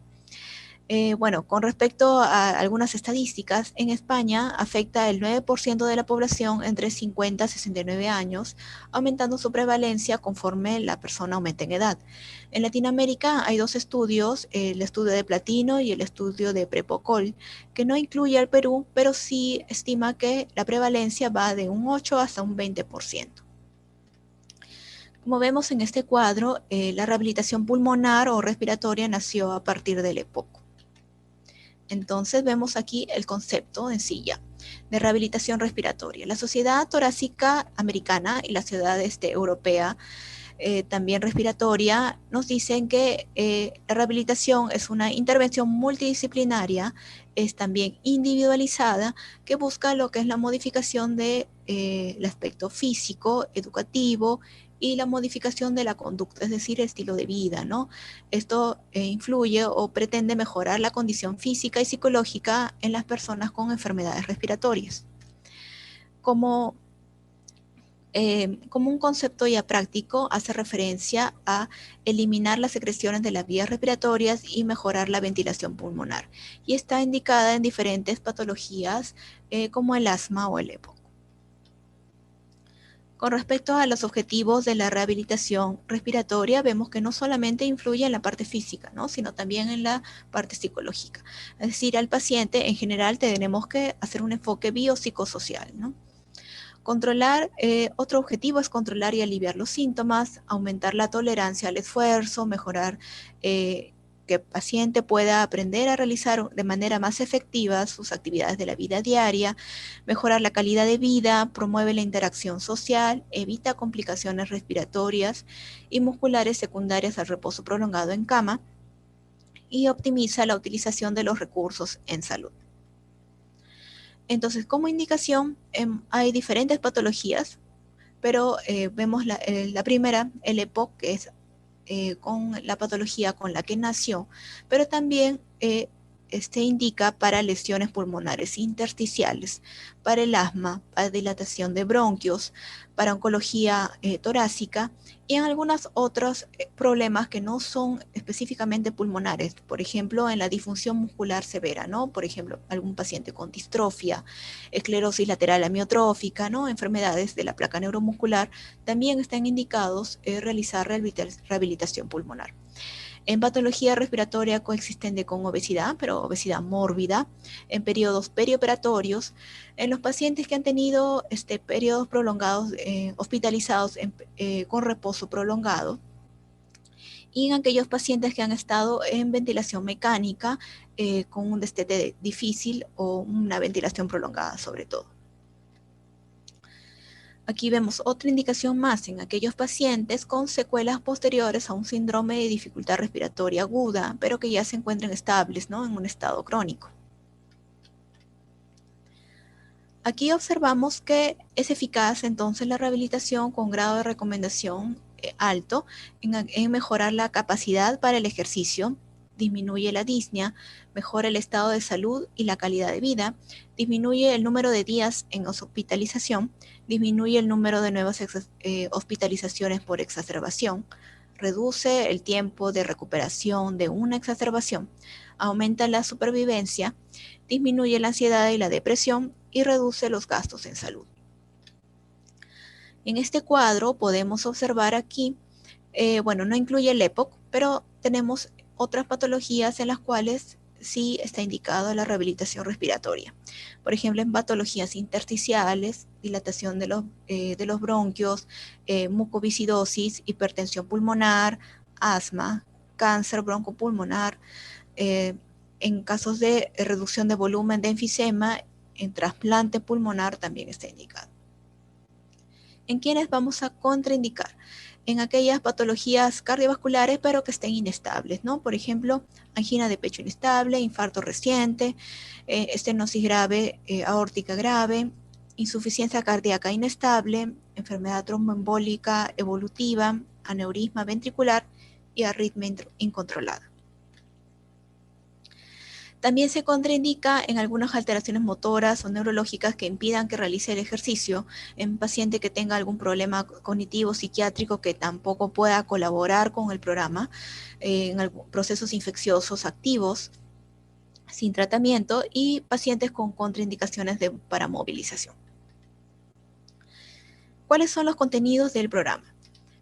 Bueno, con respecto a algunas estadísticas, en España afecta el 9% de la población entre 50 y 69 años, aumentando su prevalencia conforme la persona aumenta en edad. En Latinoamérica hay dos estudios, el estudio de Platino y el estudio de Prepocol, que no incluye al Perú, pero sí estima que la prevalencia va de un 8 hasta un 20%. Como vemos en este cuadro, la rehabilitación pulmonar o respiratoria nació a partir del EPOC. Entonces vemos aquí el concepto en sí ya de rehabilitación respiratoria. La Sociedad Torácica Americana y la Sociedad Europea también respiratoria nos dicen que la rehabilitación es una intervención multidisciplinaria, es también individualizada, que busca lo que es la modificación del aspecto físico, educativo, y la modificación de la conducta, es decir, el estilo de vida, ¿no? Esto influye o pretende mejorar la condición física y psicológica en las personas con enfermedades respiratorias. Como un concepto ya práctico, hace referencia a eliminar las secreciones de las vías respiratorias y mejorar la ventilación pulmonar. Y está indicada en diferentes patologías como el asma o el EPOC. Con respecto a los objetivos de la rehabilitación respiratoria, vemos que no solamente influye en la parte física, ¿no? Sino también en la parte psicológica. Es decir, al paciente en general tenemos que hacer un enfoque biopsicosocial, ¿no? Otro objetivo es controlar y aliviar los síntomas, aumentar la tolerancia al esfuerzo, mejorar que el paciente pueda aprender a realizar de manera más efectiva sus actividades de la vida diaria, mejorar la calidad de vida, promueve la interacción social, evita complicaciones respiratorias y musculares secundarias al reposo prolongado en cama y optimiza la utilización de los recursos en salud. Entonces, como indicación, hay diferentes patologías, pero vemos la primera, el EPOC, que es con la patología con la que nació, pero también indica para lesiones pulmonares intersticiales, para el asma, para dilatación de bronquios, para oncología torácica y en algunos otros problemas que no son específicamente pulmonares, por ejemplo, en la disfunción muscular severa, ¿no? Por ejemplo, algún paciente con distrofia, esclerosis lateral amiotrófica, ¿no? Enfermedades de la placa neuromuscular, también están indicados realizar rehabilitación pulmonar. En patología respiratoria coexistente con obesidad, pero obesidad mórbida, en periodos perioperatorios, en los pacientes que han tenido periodos prolongados hospitalizados con reposo prolongado, y en aquellos pacientes que han estado en ventilación mecánica con un destete difícil o una ventilación prolongada sobre todo. Aquí vemos otra indicación más en aquellos pacientes con secuelas posteriores a un síndrome de dificultad respiratoria aguda, pero que ya se encuentran estables, ¿no? En un estado crónico. Aquí observamos que es eficaz entonces la rehabilitación con grado de recomendación alto en mejorar la capacidad para el ejercicio, disminuye la disnea, mejora el estado de salud y la calidad de vida, disminuye el número de días en hospitalización, disminuye el número de nuevas hospitalizaciones por exacerbación, reduce el tiempo de recuperación de una exacerbación, aumenta la supervivencia, disminuye la ansiedad y la depresión y reduce los gastos en salud. En este cuadro podemos observar aquí, bueno, no incluye el EPOC, pero tenemos otras patologías en las cuales sí está indicada la rehabilitación respiratoria. Por ejemplo, en patologías intersticiales, dilatación de los bronquios, mucoviscidosis, hipertensión pulmonar, asma, cáncer broncopulmonar, eh, en casos de reducción de volumen de enfisema, en trasplante pulmonar también está indicado. ¿En quiénes vamos a contraindicar? En aquellas patologías cardiovasculares, pero que estén inestables, ¿no? Por ejemplo, angina de pecho inestable, infarto reciente, estenosis grave, aórtica grave, insuficiencia cardíaca inestable, enfermedad tromboembólica evolutiva, aneurisma ventricular y arritmia incontrolada. También se contraindica en algunas alteraciones motoras o neurológicas que impidan que realice el ejercicio, en paciente que tenga algún problema cognitivo psiquiátrico que tampoco pueda colaborar con el programa, en procesos infecciosos activos sin tratamiento y pacientes con contraindicaciones de paramovilización. ¿Cuáles son los contenidos del programa?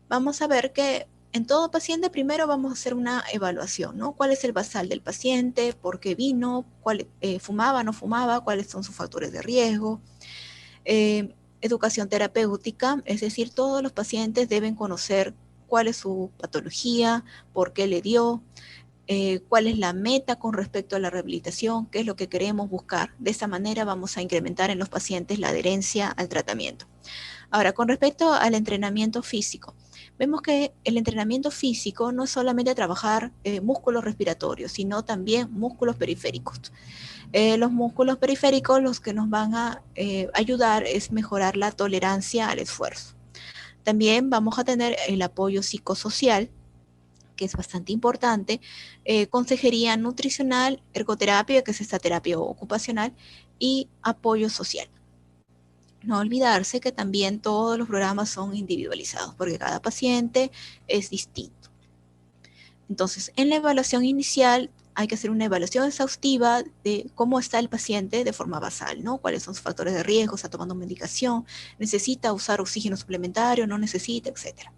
Vamos a ver que en todo paciente primero vamos a hacer una evaluación, ¿no? ¿Cuál es el basal del paciente? ¿Por qué vino? ¿Fumaba, no fumaba? ¿Cuáles son sus factores de riesgo? Educación terapéutica, es decir, todos los pacientes deben conocer cuál es su patología, por qué le dio, cuál es la meta con respecto a la rehabilitación, qué es lo que queremos buscar. De esa manera vamos a incrementar en los pacientes la adherencia al tratamiento. Ahora, con respecto al entrenamiento físico, vemos que el entrenamiento físico no es solamente trabajar músculos respiratorios, sino también músculos periféricos. Los músculos periféricos los que nos van a ayudar es mejorar la tolerancia al esfuerzo. También vamos a tener el apoyo psicosocial, que es bastante importante, consejería nutricional, ergoterapia, que es esta terapia ocupacional, y apoyo social. No olvidarse que también todos los programas son individualizados porque cada paciente es distinto. Entonces, en la evaluación inicial hay que hacer una evaluación exhaustiva de cómo está el paciente de forma basal, ¿no? Cuáles son sus factores de riesgo, está tomando medicación, necesita usar oxígeno suplementario, no necesita, etcétera.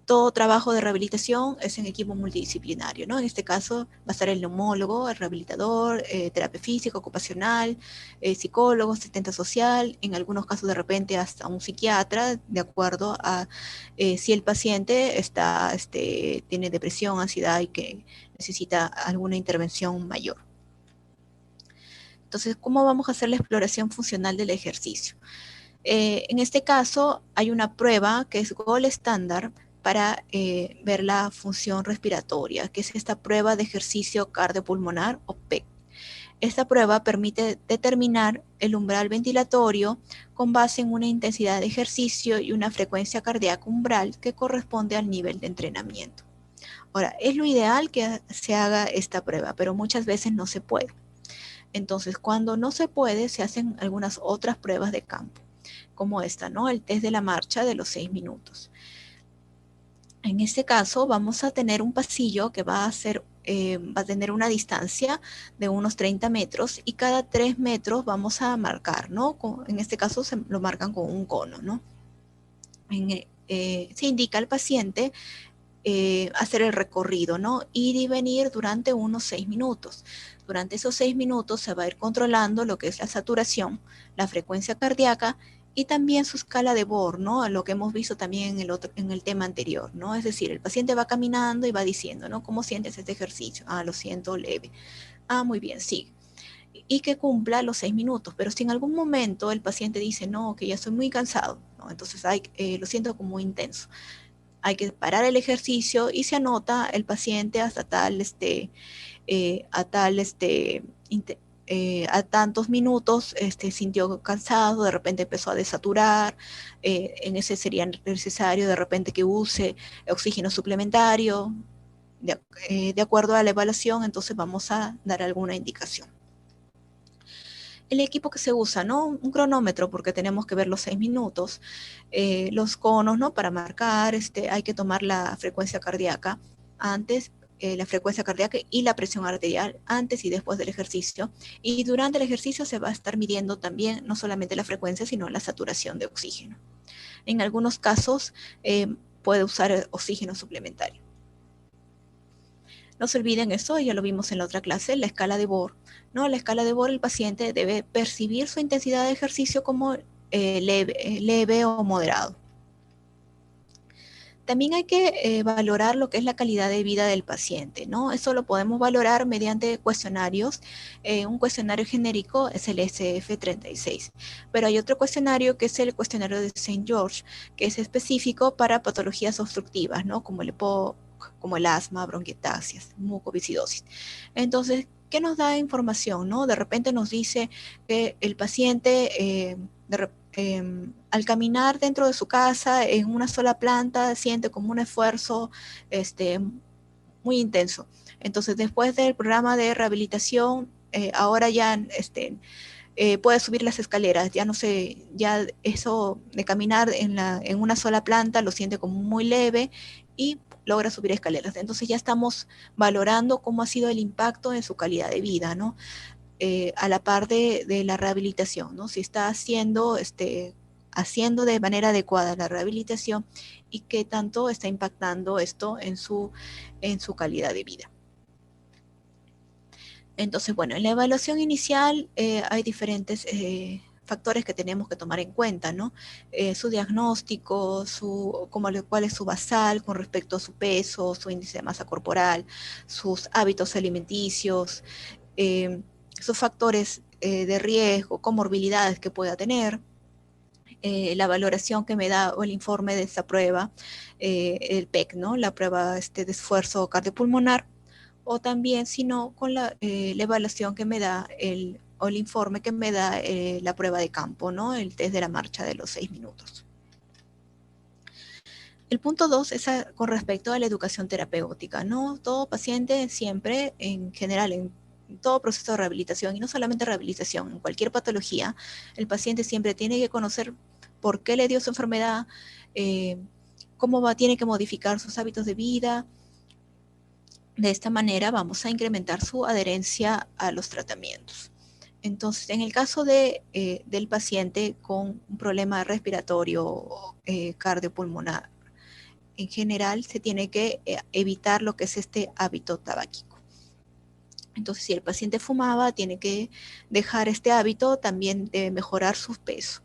Todo trabajo de rehabilitación es en equipo multidisciplinario, ¿no? En este caso va a estar el neumólogo, el rehabilitador, terapia física, ocupacional, psicólogo, asistente social, en algunos casos de repente hasta un psiquiatra, de acuerdo a si el paciente tiene depresión, ansiedad y que necesita alguna intervención mayor. Entonces, ¿cómo vamos a hacer la exploración funcional del ejercicio? En este caso, hay una prueba que es Gold Standard para ver la función respiratoria, que es esta prueba de ejercicio cardiopulmonar o PEC. Esta prueba permite determinar el umbral ventilatorio con base en una intensidad de ejercicio y una frecuencia cardíaca umbral que corresponde al nivel de entrenamiento. Ahora, es lo ideal que se haga esta prueba, pero muchas veces no se puede. Entonces, cuando no se puede, se hacen algunas otras pruebas de campo, como esta, ¿no? El test de la marcha de los 6 minutos. En este caso vamos a tener un pasillo que va a tener una distancia de unos 30 metros y cada 3 metros vamos a marcar, ¿no? En este caso se lo marcan con un cono, ¿no? Se indica al paciente hacer el recorrido, ¿no? Ir y venir durante unos 6 minutos. Durante esos 6 minutos se va a ir controlando lo que es la saturación, la frecuencia cardíaca y también su escala de Bohr, ¿no? Lo que hemos visto también en el tema anterior, ¿no? Es decir, el paciente va caminando y va diciendo, ¿no? ¿Cómo sientes este ejercicio? Ah, lo siento leve. Ah, muy bien, sigue. Y que cumpla los 6 minutos, pero si en algún momento el paciente dice, no, que ya estoy muy cansado, ¿no? Entonces lo siento como intenso. Hay que parar el ejercicio y se anota el paciente hasta a tantos minutos sintió cansado, de repente empezó a desaturar, en ese sería necesario de repente que use oxígeno suplementario, de acuerdo a la evaluación, entonces vamos a dar alguna indicación. El equipo que se usa, ¿no? Un cronómetro, porque tenemos que ver los 6 minutos, los conos, ¿no? Para marcar, hay que tomar la frecuencia cardíaca antes, la frecuencia cardíaca y la presión arterial antes y después del ejercicio. Y durante el ejercicio se va a estar midiendo también no solamente la frecuencia, sino la saturación de oxígeno. En algunos casos puede usar oxígeno suplementario. No se olviden eso, ya lo vimos en la otra clase, la escala de Bohr, ¿no? La escala de Bohr, el paciente debe percibir su intensidad de ejercicio como leve o moderado. También hay que valorar lo que es la calidad de vida del paciente, ¿no? Eso lo podemos valorar mediante cuestionarios. Un cuestionario genérico es el SF-36, pero hay otro cuestionario que es el cuestionario de St. George, que es específico para patologías obstructivas, ¿no? Como el EPOC, como el asma, bronquiectasias, mucoviscidosis. Entonces, ¿qué nos da información, no? De repente nos dice que el paciente al caminar dentro de su casa en una sola planta siente como un esfuerzo muy intenso. Entonces, después del programa de rehabilitación, ahora ya puede subir las escaleras, ya no sé, ya eso de caminar en una sola planta lo siente como muy leve y logra subir escaleras. Entonces ya estamos valorando cómo ha sido el impacto en su calidad de vida, ¿no? A la par de la rehabilitación, ¿no? Si está haciendo de manera adecuada la rehabilitación y qué tanto está impactando esto en su calidad de vida. Entonces, bueno, en la evaluación inicial hay diferentes factores que tenemos que tomar en cuenta, ¿no? Su diagnóstico, cuál es su basal con respecto a su peso, su índice de masa corporal, sus hábitos alimenticios, sus factores de riesgo, comorbilidades que pueda tener, la valoración que me da o el informe de esta prueba, el PEC, ¿no? La prueba de esfuerzo cardiopulmonar, o también, si no, con la evaluación que me da o el informe que me da la prueba de campo, ¿no? El test de la marcha de los 6 minutos. El punto 2 es con respecto a la educación terapéutica, ¿no? Todo paciente siempre, en general, en todo proceso de rehabilitación, y no solamente rehabilitación, en cualquier patología, el paciente siempre tiene que conocer por qué le dio su enfermedad, tiene que modificar sus hábitos de vida. De esta manera vamos a incrementar su adherencia a los tratamientos. Entonces, en el caso del paciente con un problema respiratorio cardiopulmonar, en general se tiene que evitar lo que es este hábito tabáquico. Entonces, si el paciente fumaba, tiene que dejar este hábito, también debe mejorar su peso.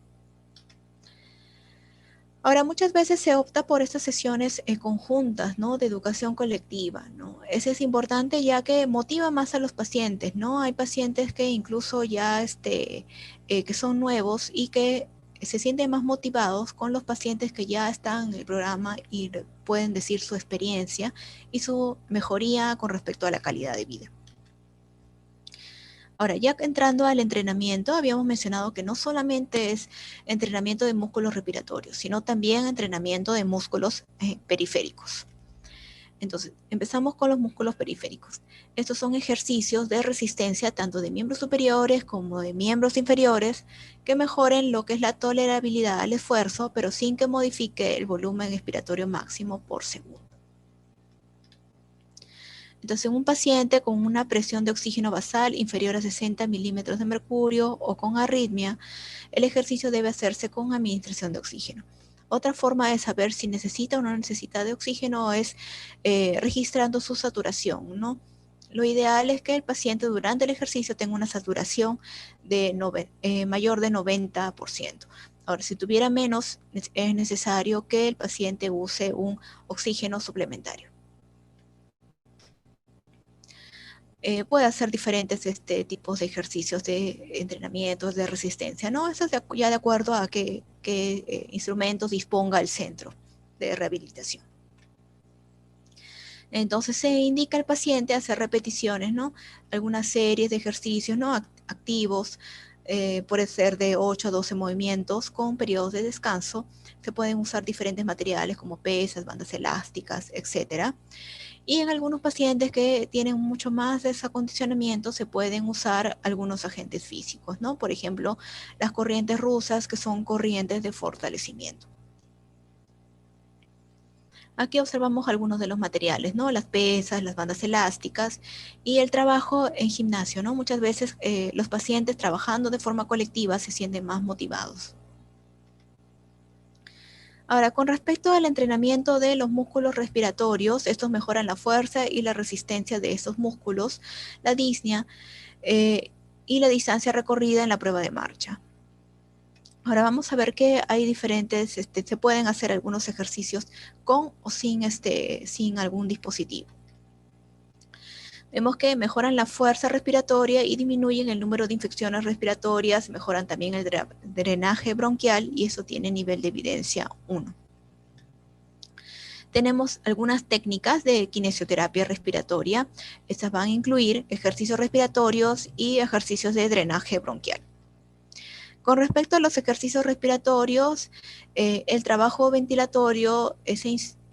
Ahora, muchas veces se opta por estas sesiones conjuntas, ¿no? De educación colectiva, ¿no? Eso es importante ya que motiva más a los pacientes, ¿no? Hay pacientes que incluso ya que son nuevos y que se sienten más motivados con los pacientes que ya están en el programa y pueden decir su experiencia y su mejoría con respecto a la calidad de vida. Ahora, ya entrando al entrenamiento, habíamos mencionado que no solamente es entrenamiento de músculos respiratorios, sino también entrenamiento de músculos periféricos. Entonces, empezamos con los músculos periféricos. Estos son ejercicios de resistencia tanto de miembros superiores como de miembros inferiores que mejoren lo que es la tolerabilidad al esfuerzo, pero sin que modifique el volumen expiratorio máximo por segundo. Entonces, un paciente con una presión de oxígeno basal inferior a 60 milímetros de mercurio o con arritmia, el ejercicio debe hacerse con administración de oxígeno. Otra forma de saber si necesita o no necesita de oxígeno es registrando su saturación, ¿no? Lo ideal es que el paciente durante el ejercicio tenga una saturación mayor de 90%. Ahora, si tuviera menos, es necesario que el paciente use un oxígeno suplementario. Puede hacer diferentes tipos de ejercicios de entrenamientos, de resistencia, ¿no? Eso es ya de acuerdo a qué instrumentos disponga el centro de rehabilitación. Entonces se indica al paciente hacer repeticiones, ¿no? Algunas series de ejercicios, ¿no? Activos, puede ser de 8 a 12 movimientos con periodos de descanso. Se pueden usar diferentes materiales como pesas, bandas elásticas, etcétera. Y en algunos pacientes que tienen mucho más desacondicionamiento se pueden usar algunos agentes físicos, ¿no? Por ejemplo, las corrientes rusas, que son corrientes de fortalecimiento. Aquí observamos algunos de los materiales, ¿no? Las pesas, las bandas elásticas y el trabajo en gimnasio, ¿no? Muchas veces los pacientes trabajando de forma colectiva se sienten más motivados. Ahora, con respecto al entrenamiento de los músculos respiratorios, estos mejoran la fuerza y la resistencia de esos músculos, la disnea y la distancia recorrida en la prueba de marcha. Ahora vamos a ver que hay diferentes, se pueden hacer algunos ejercicios con o sin algún dispositivo. Vemos que mejoran la fuerza respiratoria y disminuyen el número de infecciones respiratorias, mejoran también el drenaje bronquial y eso tiene nivel de evidencia 1. Tenemos algunas técnicas de kinesioterapia respiratoria. Estas van a incluir ejercicios respiratorios y ejercicios de drenaje bronquial. Con respecto a los ejercicios respiratorios, el trabajo ventilatorio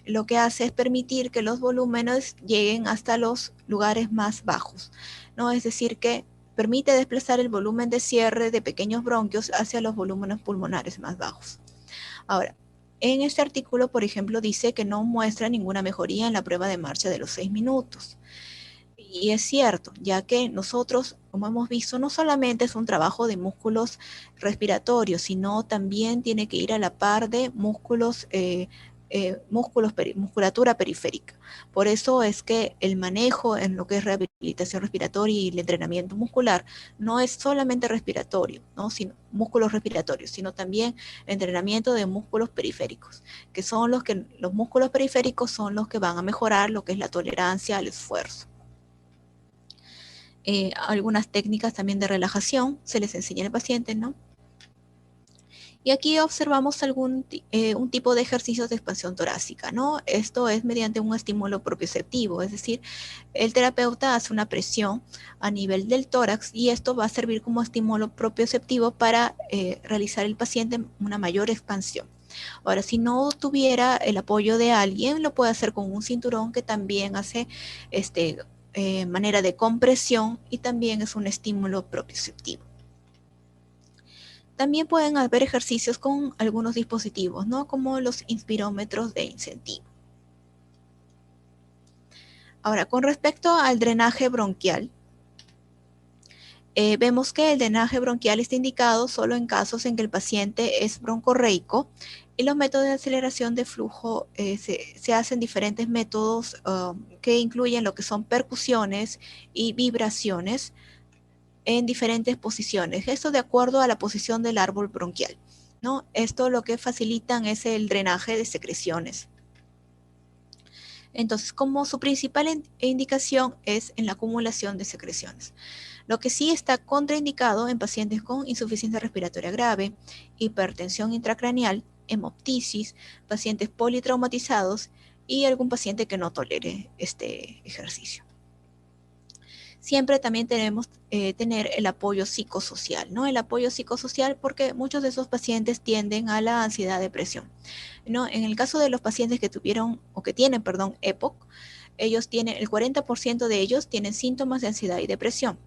lo que hace es permitir que los volúmenes lleguen hasta los lugares más bajos, ¿no? Es decir, que permite desplazar el volumen de cierre de pequeños bronquios hacia los volúmenes pulmonares más bajos. Ahora, en este artículo, por ejemplo, dice que no muestra ninguna mejoría en la prueba de marcha de los 6 minutos. Y es cierto, ya que nosotros, como hemos visto, no solamente es un trabajo de músculos respiratorios, sino también tiene que ir a la par de musculatura periférica. Por eso es que el manejo en lo que es rehabilitación respiratoria y el entrenamiento muscular no es solamente respiratorio, ¿no? Sino músculos respiratorios, sino también entrenamiento de músculos periféricos, que son los músculos periféricos son los que van a mejorar lo que es la tolerancia al esfuerzo. Algunas técnicas también de relajación se les enseña al paciente, ¿no? Y aquí observamos un tipo de ejercicios de expansión torácica, ¿no? Esto es mediante un estímulo propioceptivo, es decir, el terapeuta hace una presión a nivel del tórax y esto va a servir como estímulo propioceptivo para realizar el paciente una mayor expansión. Ahora, si no tuviera el apoyo de alguien, lo puede hacer con un cinturón que también hace manera de compresión y también es un estímulo propioceptivo. También pueden haber ejercicios con algunos dispositivos, ¿no? Como los inspirómetros de incentivo. Ahora, con respecto al drenaje bronquial, vemos que el drenaje bronquial está indicado solo en casos en que el paciente es broncorreico y los métodos de aceleración de flujo se hacen diferentes métodos que incluyen lo que son percusiones y vibraciones en diferentes posiciones. Esto de acuerdo a la posición del árbol bronquial, ¿no? Esto lo que facilitan es el drenaje de secreciones. Entonces, como su principal indicación es en la acumulación de secreciones. Lo que sí está contraindicado en pacientes con insuficiencia respiratoria grave, hipertensión intracraneal, hemoptisis, pacientes politraumatizados y algún paciente que no tolere este ejercicio. Siempre también tenemos tener el apoyo psicosocial, ¿no? El apoyo psicosocial porque muchos de esos pacientes tienden a la ansiedad, depresión, ¿no? En el caso de los pacientes que tuvieron o que tienen, perdón, EPOC, ellos tienen, el 40% de ellos tienen síntomas de ansiedad y depresión.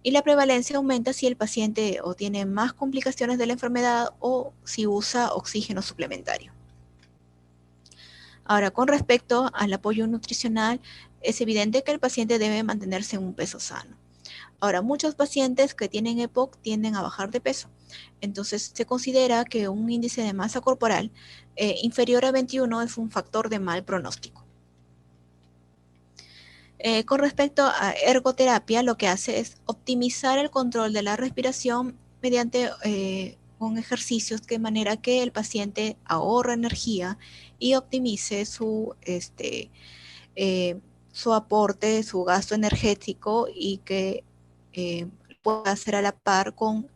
Y la prevalencia aumenta si el paciente o tiene más complicaciones de la enfermedad o si usa oxígeno suplementario. Ahora, con respecto al apoyo nutricional, es evidente que el paciente debe mantenerse en un peso sano. Ahora, muchos pacientes que tienen EPOC tienden a bajar de peso. Entonces, se considera que un índice de masa corporal inferior a 21 es un factor de mal pronóstico. Con respecto a ergoterapia, lo que hace es optimizar el control de la respiración mediante con ejercicios de manera que el paciente ahorre energía y optimice su aporte, su gasto energético y que pueda hacer a la par con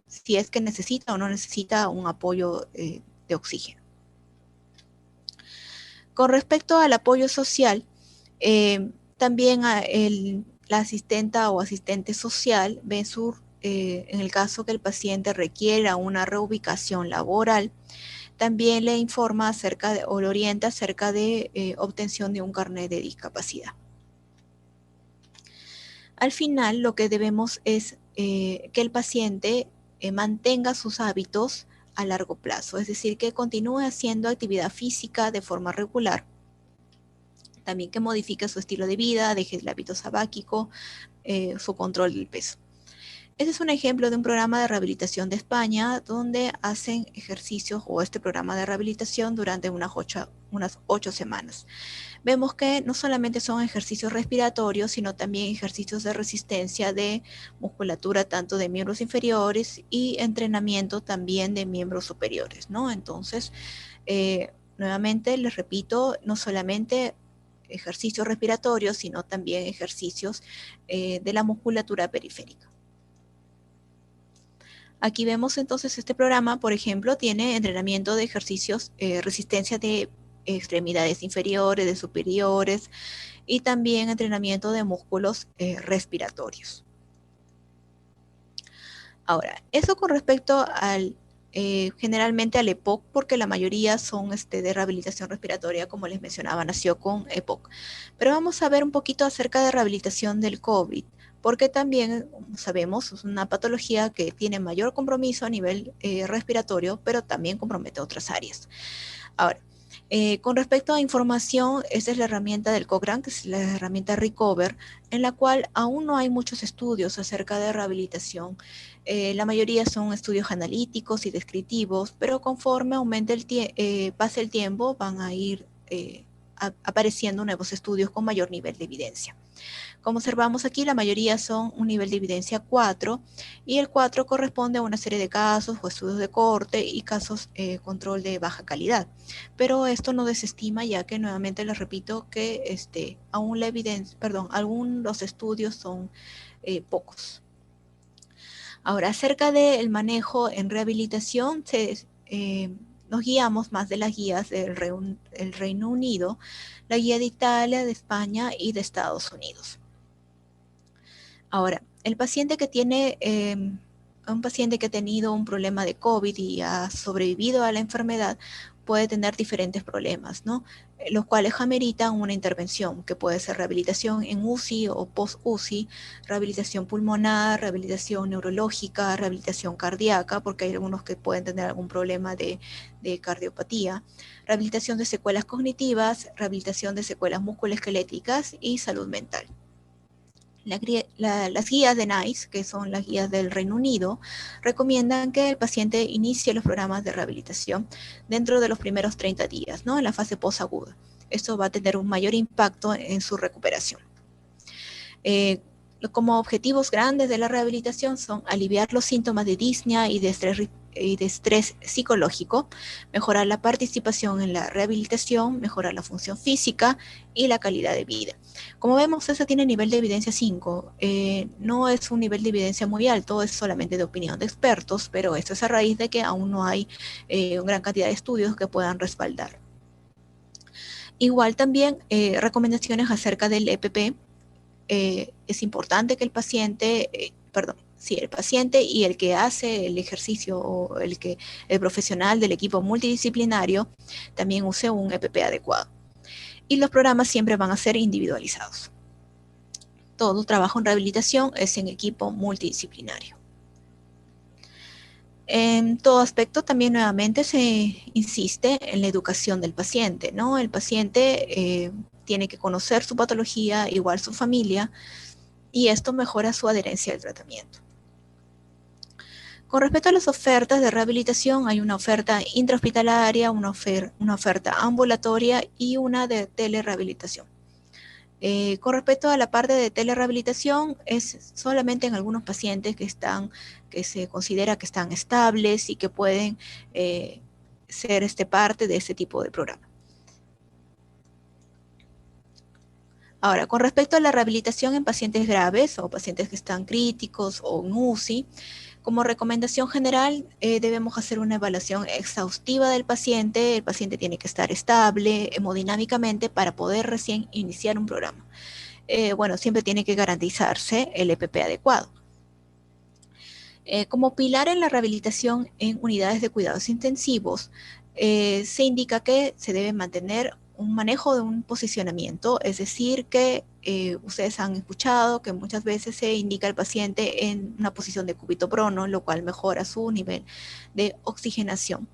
si es que necesita o no necesita un apoyo de oxígeno. Con respecto al apoyo social, también la asistenta o asistente social ve en el caso que el paciente requiera una reubicación laboral, también le informa o le orienta acerca de obtención de un carnet de discapacidad. Al final, lo que debemos es que el paciente mantenga sus hábitos a largo plazo, es decir, que continúe haciendo actividad física de forma regular, también que modifique su estilo de vida, deje el hábito sabático, su control del peso. Este es un ejemplo de un programa de rehabilitación de España donde hacen ejercicios o este programa de rehabilitación durante unas 8 semanas. Vemos que no solamente son ejercicios respiratorios, sino también ejercicios de resistencia de musculatura tanto de miembros inferiores y entrenamiento también de miembros superiores, ¿no? Entonces, nuevamente les repito, no solamente ejercicios respiratorios, sino también ejercicios de la musculatura periférica. Aquí vemos entonces este programa, por ejemplo, tiene entrenamiento de ejercicios, resistencia de extremidades inferiores, de superiores y también entrenamiento de músculos respiratorios. Ahora, eso con respecto al generalmente al EPOC, porque la mayoría son de rehabilitación respiratoria, como les mencionaba, nació con EPOC. Pero vamos a ver un poquito acerca de rehabilitación del COVID, porque también sabemos es una patología que tiene mayor compromiso a nivel respiratorio, pero también compromete otras áreas. Ahora, con respecto a información, esta es la herramienta del Cochrane, que es la herramienta Recover, en la cual aún no hay muchos estudios acerca de rehabilitación. La mayoría son estudios analíticos y descriptivos, pero conforme pase el tiempo van a ir apareciendo nuevos estudios con mayor nivel de evidencia. Como observamos aquí, la mayoría son un nivel de evidencia 4 y el 4 corresponde a una serie de casos o estudios de corte y casos control de baja calidad. Pero esto no desestima, ya que nuevamente les repito que aún la evidencia, perdón, algunos los estudios son pocos. Ahora, acerca del manejo en rehabilitación, nos guiamos más de las guías del Reino Unido, la guía de Italia, de España y de Estados Unidos. Ahora, el paciente que tiene, un paciente que ha tenido un problema de COVID y ha sobrevivido a la enfermedad puede tener diferentes problemas, ¿no? Los cuales ameritan una intervención, que puede ser rehabilitación en UCI o post-UCI, rehabilitación pulmonar, rehabilitación neurológica, rehabilitación cardíaca, porque hay algunos que pueden tener algún problema de cardiopatía, rehabilitación de secuelas cognitivas, rehabilitación de secuelas musculoesqueléticas y salud mental. Las guías de NICE, que son las guías del Reino Unido, recomiendan que el paciente inicie los programas de rehabilitación dentro de los primeros 30 días, ¿no? En la fase posaguda. Esto va a tener un mayor impacto en su recuperación. Como objetivos grandes de la rehabilitación son aliviar los síntomas de disnea y de estrés psicológico, mejorar la participación en la rehabilitación, mejorar la función física y la calidad de vida. Como vemos, ese tiene nivel de evidencia 5. No es un nivel de evidencia muy alto, es solamente de opinión de expertos, pero esto es a raíz de que aún no hay una gran cantidad de estudios que puedan respaldar. Igual también recomendaciones acerca del EPP. Es importante que el paciente, el paciente y el que hace el ejercicio o el profesional del equipo multidisciplinario también use un EPP adecuado. Y los programas siempre van a ser individualizados. Todo trabajo en rehabilitación es en equipo multidisciplinario. En todo aspecto también nuevamente se insiste en la educación del paciente, ¿no? El paciente tiene que conocer su patología, igual su familia, y esto mejora su adherencia al tratamiento. Con respecto a las ofertas de rehabilitación, hay una oferta intrahospitalaria, una oferta ambulatoria y una de telerehabilitación. Con respecto a la parte de telerehabilitación, es solamente en algunos pacientes que se considera que están estables y que pueden ser parte de este tipo de programa. Ahora, con respecto a la rehabilitación en pacientes graves o pacientes que están críticos o en UCI, como recomendación general, debemos hacer una evaluación exhaustiva del paciente. El paciente tiene que estar estable hemodinámicamente para poder recién iniciar un programa. Siempre tiene que garantizarse el EPP adecuado. Como pilar en la rehabilitación en unidades de cuidados intensivos, se indica que se debe mantener un manejo de un posicionamiento, es decir, que ustedes han escuchado que muchas veces se indica al paciente en una posición de cúbito prono, lo cual mejora su nivel de oxigenación.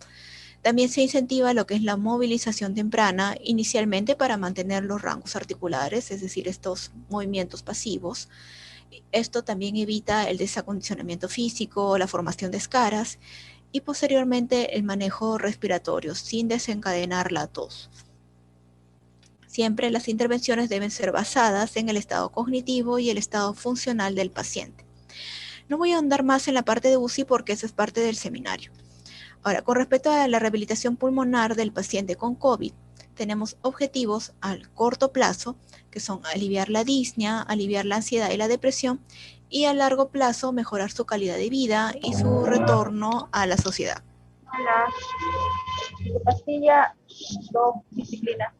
También se incentiva lo que es la movilización temprana, inicialmente para mantener los rangos articulares, es decir, estos movimientos pasivos, Esto también evita el desacondicionamiento físico, la formación de escaras y posteriormente el manejo respiratorio sin desencadenar la tos. Siempre las intervenciones deben ser basadas en el estado cognitivo y el estado funcional del paciente. No voy a ahondar más en la parte de UCI porque eso es parte del seminario. Ahora, con respecto a la rehabilitación pulmonar del paciente con COVID, tenemos objetivos al corto plazo, que son aliviar la disnea, aliviar la ansiedad y la depresión, y a largo plazo mejorar su calidad de vida y su retorno a la sociedad. Hola, pastilla, dos disciplinas.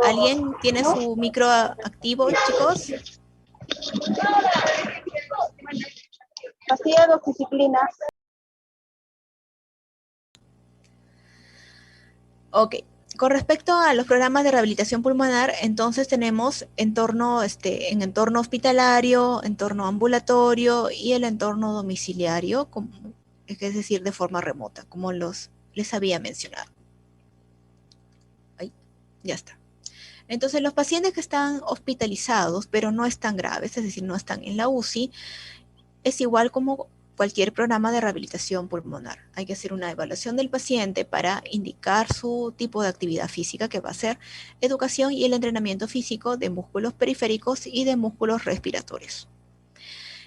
¿Alguien tiene su micro activo, chicos? Pastilla, dos disciplinas. Ok. Con respecto a los programas de rehabilitación pulmonar, entonces tenemos entorno, en entorno hospitalario, entorno ambulatorio y el entorno domiciliario, es decir, de forma remota, como les había mencionado. Ahí, ya está. Entonces, los pacientes que están hospitalizados, pero no están graves, es decir, no están en la UCI, es igual como cualquier programa de rehabilitación pulmonar. Hay que hacer una evaluación del paciente para indicar su tipo de actividad física que va a ser educación y el entrenamiento físico de músculos periféricos y de músculos respiratorios.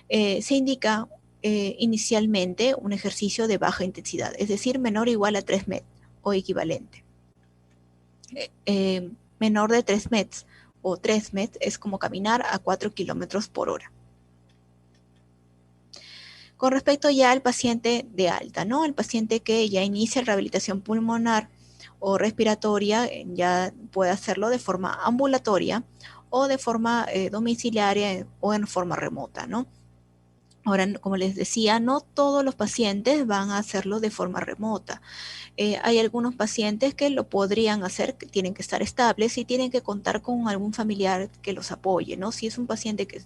Se indica inicialmente un ejercicio de baja intensidad, es decir, menor o igual a 3 MET o equivalente. Menor de 3 METs o 3 MET es como caminar a 4 kilómetros por hora. Con respecto ya al paciente de alta, ¿no? El paciente que ya inicia rehabilitación pulmonar o respiratoria, ya puede hacerlo de forma ambulatoria o de forma domiciliaria o en forma remota, ¿no? Ahora, como les decía, no todos los pacientes van a hacerlo de forma remota. Hay algunos pacientes que lo podrían hacer, que tienen que estar estables y tienen que contar con algún familiar que los apoye, ¿no? Si es un paciente que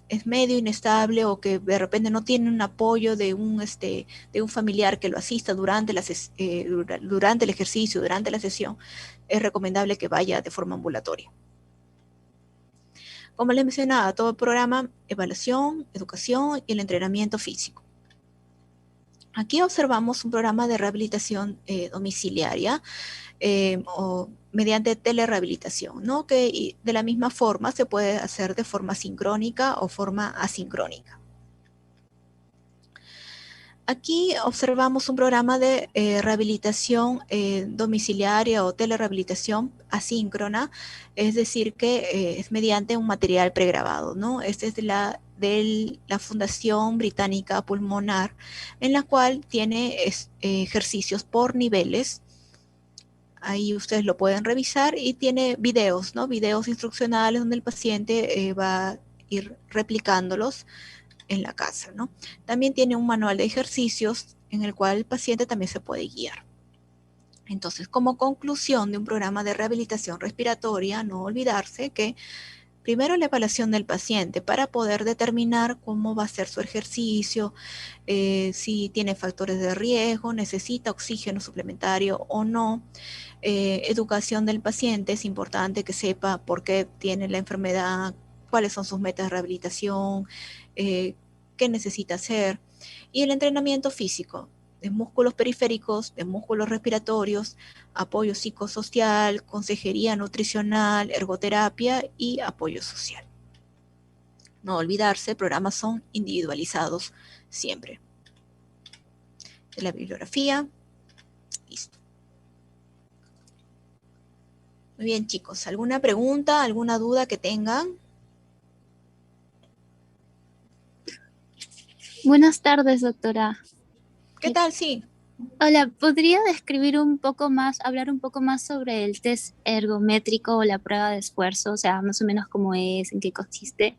es medio inestable o que de repente no tiene un apoyo de un familiar que lo asista durante el ejercicio, durante la sesión, es recomendable que vaya de forma ambulatoria. Como les mencionaba, todo el programa, evaluación, educación y el entrenamiento físico. Aquí observamos un programa de rehabilitación domiciliaria o mediante telerehabilitación, ¿no? Que de la misma forma se puede hacer de forma sincrónica o forma asincrónica. Aquí observamos un programa de rehabilitación domiciliaria o telerehabilitación asíncrona, es decir, que es mediante un material pregrabado, ¿no? Este es de la Fundación Británica Pulmonar, en la cual tiene ejercicios por niveles. Ahí ustedes lo pueden revisar y tiene videos, ¿no? Videos instruccionales donde el paciente va a ir replicándolos en la casa, ¿no? También tiene un manual de ejercicios en el cual el paciente también se puede guiar. Entonces, como conclusión de un programa de rehabilitación respiratoria, no olvidarse que primero la evaluación del paciente para poder determinar cómo va a ser su ejercicio, si tiene factores de riesgo, necesita oxígeno suplementario o no. Educación del paciente, es importante que sepa por qué tiene la enfermedad, cuáles son sus metas de rehabilitación, qué necesita hacer. Y el entrenamiento físico, de músculos periféricos, de músculos respiratorios, apoyo psicosocial, consejería nutricional, ergoterapia y apoyo social. No olvidarse, programas son individualizados siempre. De la bibliografía, listo. Muy bien, chicos. ¿Alguna pregunta, alguna duda que tengan? Buenas tardes, doctora. ¿Qué tal? Sí. Hola, ¿podría describir un poco más, hablar un poco más sobre el test ergométrico o la prueba de esfuerzo? O sea, más o menos cómo es, en qué consiste.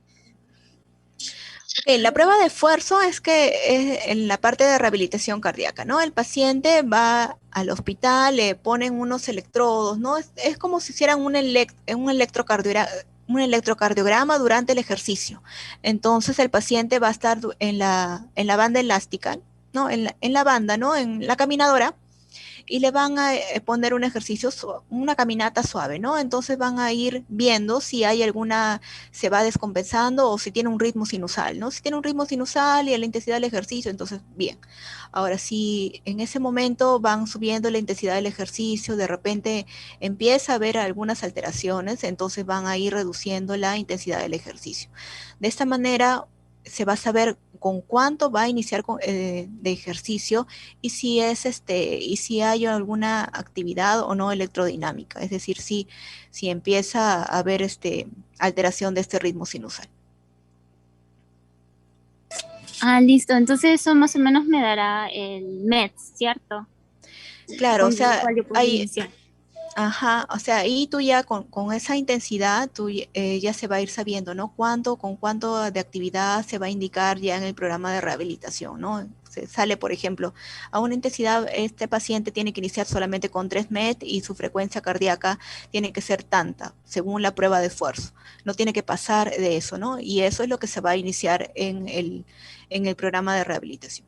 Okay, la prueba de esfuerzo es que es en la parte de rehabilitación cardíaca, ¿no? El paciente va al hospital, le ponen unos electrodos, ¿no? Es como si hicieran un electrocardiograma durante el ejercicio. Entonces el paciente va a estar en la banda elástica, ¿no? En la banda, ¿no? En la caminadora. y le van a poner un ejercicio, una caminata suave, ¿no? Entonces van a ir viendo si hay alguna, se va descompensando o si tiene un ritmo sinusal, ¿no? Si tiene un ritmo sinusal y la intensidad del ejercicio, entonces bien. Ahora, si en ese momento van subiendo la intensidad del ejercicio, de repente empieza a haber algunas alteraciones, entonces van a ir reduciendo la intensidad del ejercicio. De esta manera se va a saber con cuánto va a iniciar de ejercicio y si es y si hay alguna actividad o no electrodinámica, es decir, si empieza a haber alteración de este ritmo sinusal. Ah, listo. Entonces eso más o menos me dará el MEDS, ¿cierto? Claro, o Con el sea, cual yo puedo hay, iniciar. ajá, o sea, ahí tú ya con esa intensidad, tú ya se va a ir sabiendo, ¿no? Con cuánto de actividad se va a indicar ya en el programa de rehabilitación, ¿no? Se sale, por ejemplo, a una intensidad, este paciente tiene que iniciar solamente con 3 MET y su frecuencia cardíaca tiene que ser tanta, según la prueba de esfuerzo. No tiene que pasar de eso, ¿no? Y eso es lo que se va a iniciar en el programa de rehabilitación.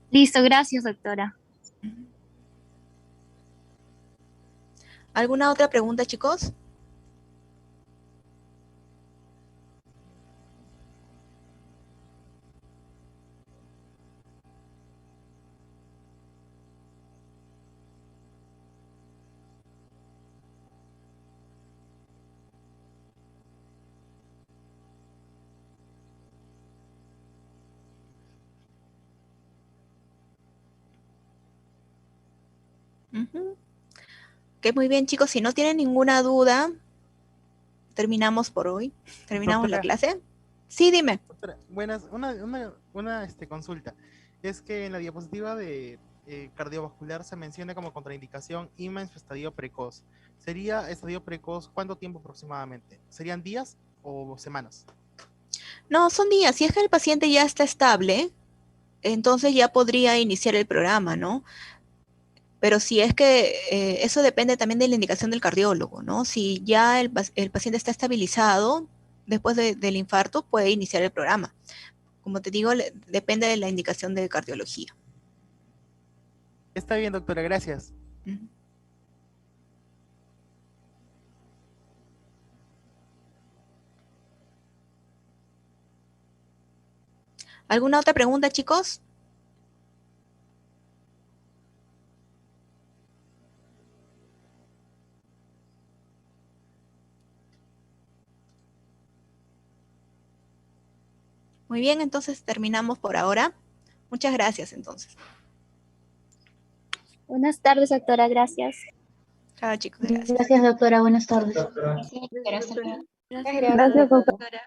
Listo, gracias, doctora. ¿Alguna otra pregunta, chicos? Uh-huh. Que muy bien, chicos, si no tienen ninguna duda, terminamos por hoy. Terminamos la Doctora, clase. Sí, dime. doctora, buenas, una consulta. Es que en la diapositiva de cardiovascular se menciona como contraindicación IMA en su estadio precoz. ¿Sería estadio precoz cuánto tiempo aproximadamente? ¿Serían días o semanas? No, son días. Si es que el paciente ya está estable, entonces ya podría iniciar el programa, ¿no? Pero si es que eso depende también de la indicación del cardiólogo, ¿no? Si ya el paciente está estabilizado después del infarto, puede iniciar el programa. Como te digo, depende de la indicación de cardiología. Está bien, doctora, gracias. Uh-huh. ¿Alguna otra pregunta, chicos? Muy bien, entonces terminamos por ahora. Muchas gracias, entonces. Buenas tardes, doctora, gracias. Chao, chicos, gracias. Gracias, doctora. Buenas tardes. Gracias, doctora. Hasta luego. Gracias, doctora.